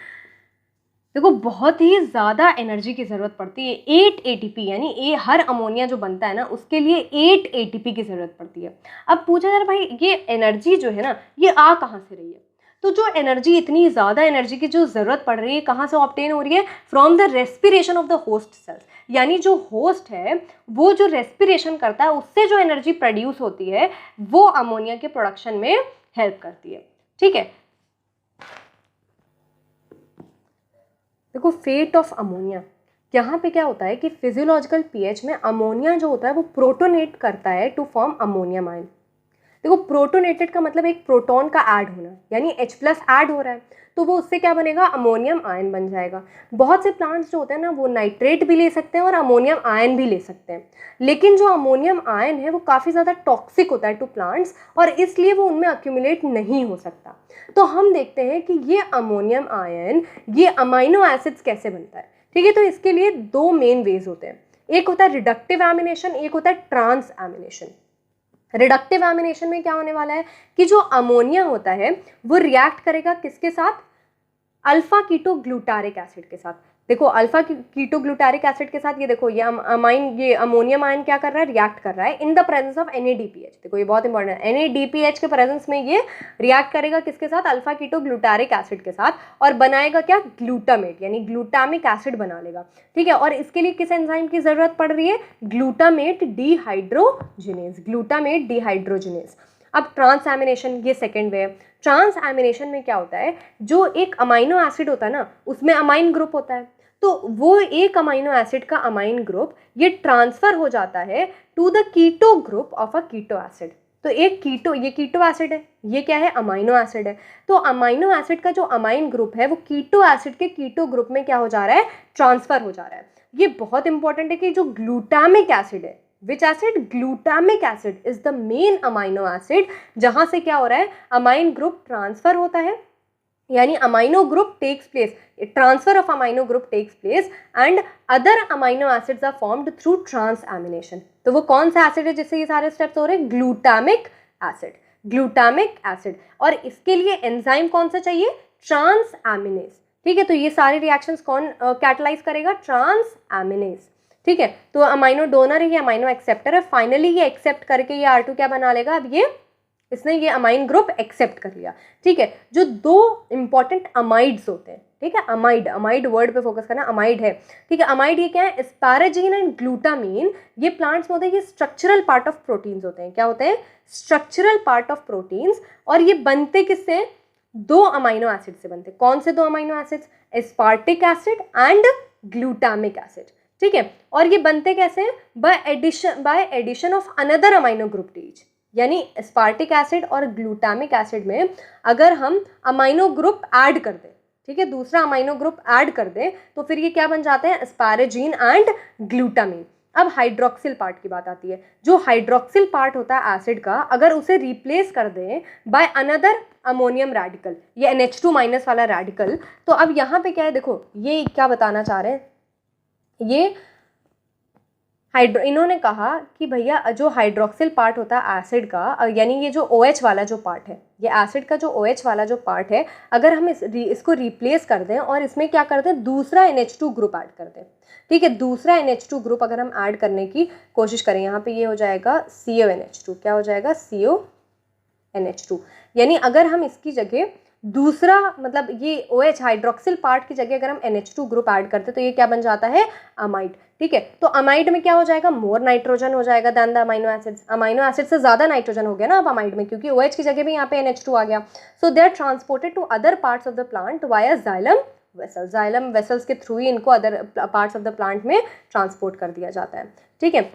देखो बहुत ही ज़्यादा एनर्जी की ज़रूरत पड़ती है, 8 ATP, यानी हर अमोनिया जो बनता है ना उसके लिए 8 ATP की ज़रूरत पड़ती है। अब पूछा जा रहा भाई ये एनर्जी जो है ना ये आ कहाँ से रही है, तो जो एनर्जी, इतनी ज़्यादा एनर्जी की जो ज़रूरत पड़ रही है कहाँ से ऑब्टेन हो रही है, from the respiration of the host cells, यानी जो होस्ट है वो जो रेस्पिरेशन करता है उससे जो एनर्जी प्रोड्यूस होती है वो अमोनिया के प्रोडक्शन में हेल्प करती है, ठीक है। देखो फेट ऑफ अमोनिया, यहाँ पे क्या होता है कि फिजियोलॉजिकल पीएच में अमोनिया जो होता है वो प्रोटोनेट करता है टू फॉर्म अमोनियम आयन। देखो प्रोटोनेटेड का मतलब एक प्रोटॉन का ऐड होना, यानी H+ ऐड हो रहा है तो वो उससे क्या बनेगा, अमोनियम आयन बन जाएगा। बहुत से प्लांट्स जो होते हैं ना वो नाइट्रेट भी ले सकते हैं और अमोनियम आयन भी ले सकते हैं, लेकिन जो अमोनियम आयन है वो काफ़ी ज़्यादा टॉक्सिक होता है टू प्लांट्स और इसलिए वो उनमें अक्यूमुलेट नहीं हो सकता। तो हम देखते हैं कि ये अमोनियम आयन ये अमाइनो एसिड्स कैसे बनता है, ठीक है। तो इसके लिए 2 मेन वेज होते हैं, एक होता है रिडक्टिव एमिनेशन, एक होता है ट्रांस एमिनेशन। रिडक्टिव एमिनेशन में क्या होने वाला है कि जो अमोनिया होता है वो रिएक्ट करेगा किसके साथ, अल्फा कीटो ग्लूटारिक एसिड के साथ। देखो अल्फा कीटो ग्लूटारिक एसिड के साथ ये देखो ये अमोनियम आयन क्या कर रहा है, रिएक्ट कर रहा है in the presence of NADPH। देखो ये बहुत इंपॉर्टेंट है, NADPH के प्रेजेंस में ये रिएक्ट करेगा किसके साथ, अल्फा कीटो ग्लूटारिक एसिड के साथ और बनाएगा क्या, ग्लूटामेट, यानी ग्लूटामिक एसिड बना लेगा, ठीक है। और इसके लिए किस एंजाइम की जरूरत पड़ रही है, ग्लूटामेट डिहाइड्रोजिनेज, ग्लूटामेट डिहाइड्रोजिनेज। अब ट्रांस एमिनेशन ये सेकेंड वे है। ट्रांस एमिनेशन में क्या होता है, जो एक अमाइनो एसिड होता है ना उसमें अमाइन ग्रुप होता है, तो वो एक अमाइनो एसिड का अमाइन ग्रुप ये ट्रांसफर हो जाता है to the keto group of a keto acid. तो एक कीटो, ये कीटो एसिड है, ये क्या है, अमाइनो एसिड है। तो अमाइनो एसिड का जो अमाइन ग्रुप है वो कीटो एसिड के कीटो ग्रुप में क्या हो जा रहा है, ट्रांसफर हो जा रहा है। ये बहुत इंपॉर्टेंट है कि जो ग्लूटामिक एसिड है, विच acid, glutamic acid is the main amino acid जहां से क्या हो रहा है, अमाइन ग्रुप ट्रांसफर होता है, यानी amino group takes place, transfer of amino group takes place and other amino acids are formed through transamination. तो वो कौन सा एसिड है जिससे ये सारे स्टेप्स हो रहे हैं, ग्लूटामिक एसिड, ग्लूटामिक एसिड। और इसके लिए एंजाइम कौन सा चाहिए, ट्रांस एमिनेज, ठीक है। तो ये सारे रिएक्शंस कौन कैटलाइज करेगा, ट्रांस एमिनेज, ठीक है। तो अमाइनो डोनर है, ये अमाइनो एक्सेप्टर है, फाइनली ये एक्सेप्ट करके ये R2 क्या बना लेगा, अब ये इसने ये अमाइन ग्रुप एक्सेप्ट कर लिया, ठीक है। जो 2 इंपॉर्टेंट अमाइड्स होते हैं, ठीक है, अमाइड, अमाइड वर्ड पे फोकस करना, अमाइड है, ठीक है। अमाइड ये क्या है, एस्पैराजीन एंड ग्लूटामीन, ये प्लांट्स में होते हैं, ये स्ट्रक्चरल पार्ट ऑफ प्रोटीन्स होते हैं। क्या होते हैं, स्ट्रक्चरल पार्ट ऑफ प्रोटीन्स। और ये बनते किससे, 2 अमाइनो एसिड से बनते। कौन से 2 amino acids, aspartic acid and glutamic acid, ठीक है। और ये बनते कैसे हैं, by addition of another amino group to each, यानी एस्पार्टिक एसिड और ग्लूटामिक एसिड में अगर हम अमाइनो ग्रुप ऐड कर दें, ठीक है, दूसरा अमाइनो ग्रुप ऐड कर दें तो फिर ये क्या बन जाते हैं, एस्पैराजीन एंड ग्लूटामीन। अब हाइड्रोक्सिल पार्ट की बात आती है। जो हाइड्रोक्सिल पार्ट होता है एसिड का, अगर उसे रिप्लेस कर दें बाय अनदर अमोनियम रेडिकल, ये NH2- वाला रेडिकल, तो अब यहाँ पे क्या है, देखो ये क्या बताना चाह रहे हैं, ये इन्होंने कहा कि भैया जो हाइड्रोक्सिल पार्ट होता है एसिड का, यानी ये जो OH वाला जो पार्ट है, ये एसिड का जो OH वाला जो पार्ट है, अगर हम इसको रिप्लेस कर दें और इसमें क्या कर दें, दूसरा NH2 ग्रुप ऐड कर दें, ठीक है। दूसरा NH2 ग्रुप अगर हम ऐड करने की कोशिश करें, यहाँ पे ये हो जाएगा CONH2, क्या हो जाएगा, CONH2, यानी अगर हम इसकी जगह दूसरा, मतलब ये OH हाइड्रोक्सिल पार्ट की जगह अगर हम NH2 ग्रुप ऐड करते तो ये क्या बन जाता है, अमाइड, ठीक है। तो अमाइड में क्या हो जाएगा, मोर नाइट्रोजन हो जाएगा then the amino acids, amino acid से ज़्यादा नाइट्रोजन हो गया ना अब अमाइड में, क्योंकि OH की जगह भी यहाँ पे NH2 आ गया। So they are transported to other parts of the plant via xylem vessel, xylem vessels के थ्रू ही इनको other parts of the plant में ट्रांसपोर्ट कर दिया जाता है, ठीक है।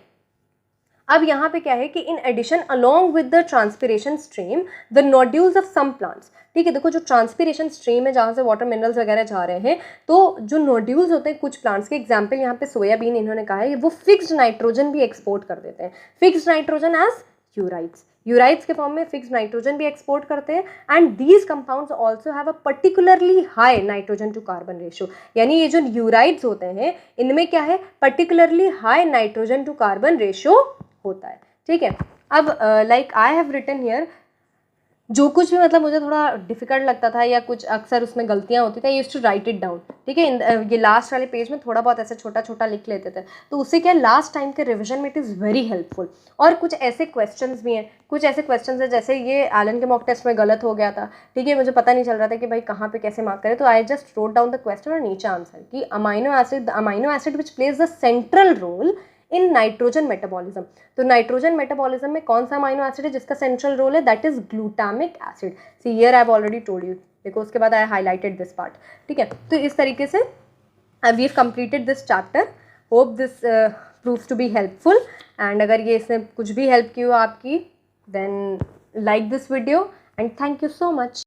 अब यहाँ पे क्या है कि in addition along with the transpiration stream the nodules of some plants, ठीक है, देखो जो ट्रांसपिरेशन स्ट्रीम है जहाँ से वाटर मिनरल्स वगैरह जा रहे हैं, तो जो नोड्यूल्स होते हैं कुछ प्लांट्स के, एग्जाम्पल यहाँ पे सोयाबीन इन्होंने कहा है, वो फिक्स्ड नाइट्रोजन भी एक्सपोर्ट कर देते हैं, fixed nitrogen as ureides, ureides के फॉर्म में फिक्स्ड नाइट्रोजन भी एक्सपोर्ट करते हैं, and these compounds also have a particularly high nitrogen to carbon ratio, यानी ये जो यूराइड्स होते हैं इनमें क्या है, particularly high nitrogen to carbon ratio होता है, ठीक है। अब like I have written here, जो कुछ भी मतलब मुझे थोड़ा डिफिकल्ट लगता था या कुछ अक्सर उसमें गलतियाँ होती थी, I used to write it down, ठीक है, ये लास्ट वाले पेज में थोड़ा बहुत ऐसे छोटा छोटा लिख लेते थे, तो उससे क्या लास्ट टाइम के रिविजन में इट इज़ वेरी हेल्पफुल। और कुछ ऐसे क्वेश्चंस भी हैं, कुछ ऐसे क्वेश्चंस हैं जैसे ये एलन के मॉक टेस्ट में गलत हो गया था, ठीक है, मुझे पता नहीं चल रहा था कि भाई कहाँ पे कैसे मार्क करें, तो I just wrote down the question और नीचे आंसर कि amino acid which plays the central role in nitrogen metabolism, तो नाइट्रोजन मेटाबॉलिज्म में कौन सा अमाइनो एसिड है जिसका सेंट्रल रोल है, that is glutamic acid. See here I have already told you, देखो उसके बाद आई हाईलाइटेड दिस पार्ट, ठीक है। तो इस तरीके से we have completed this chapter, hope this proves to be helpful, and अगर ये इसने कुछ भी हेल्प की हो आपकी, then like this video and thank you so much.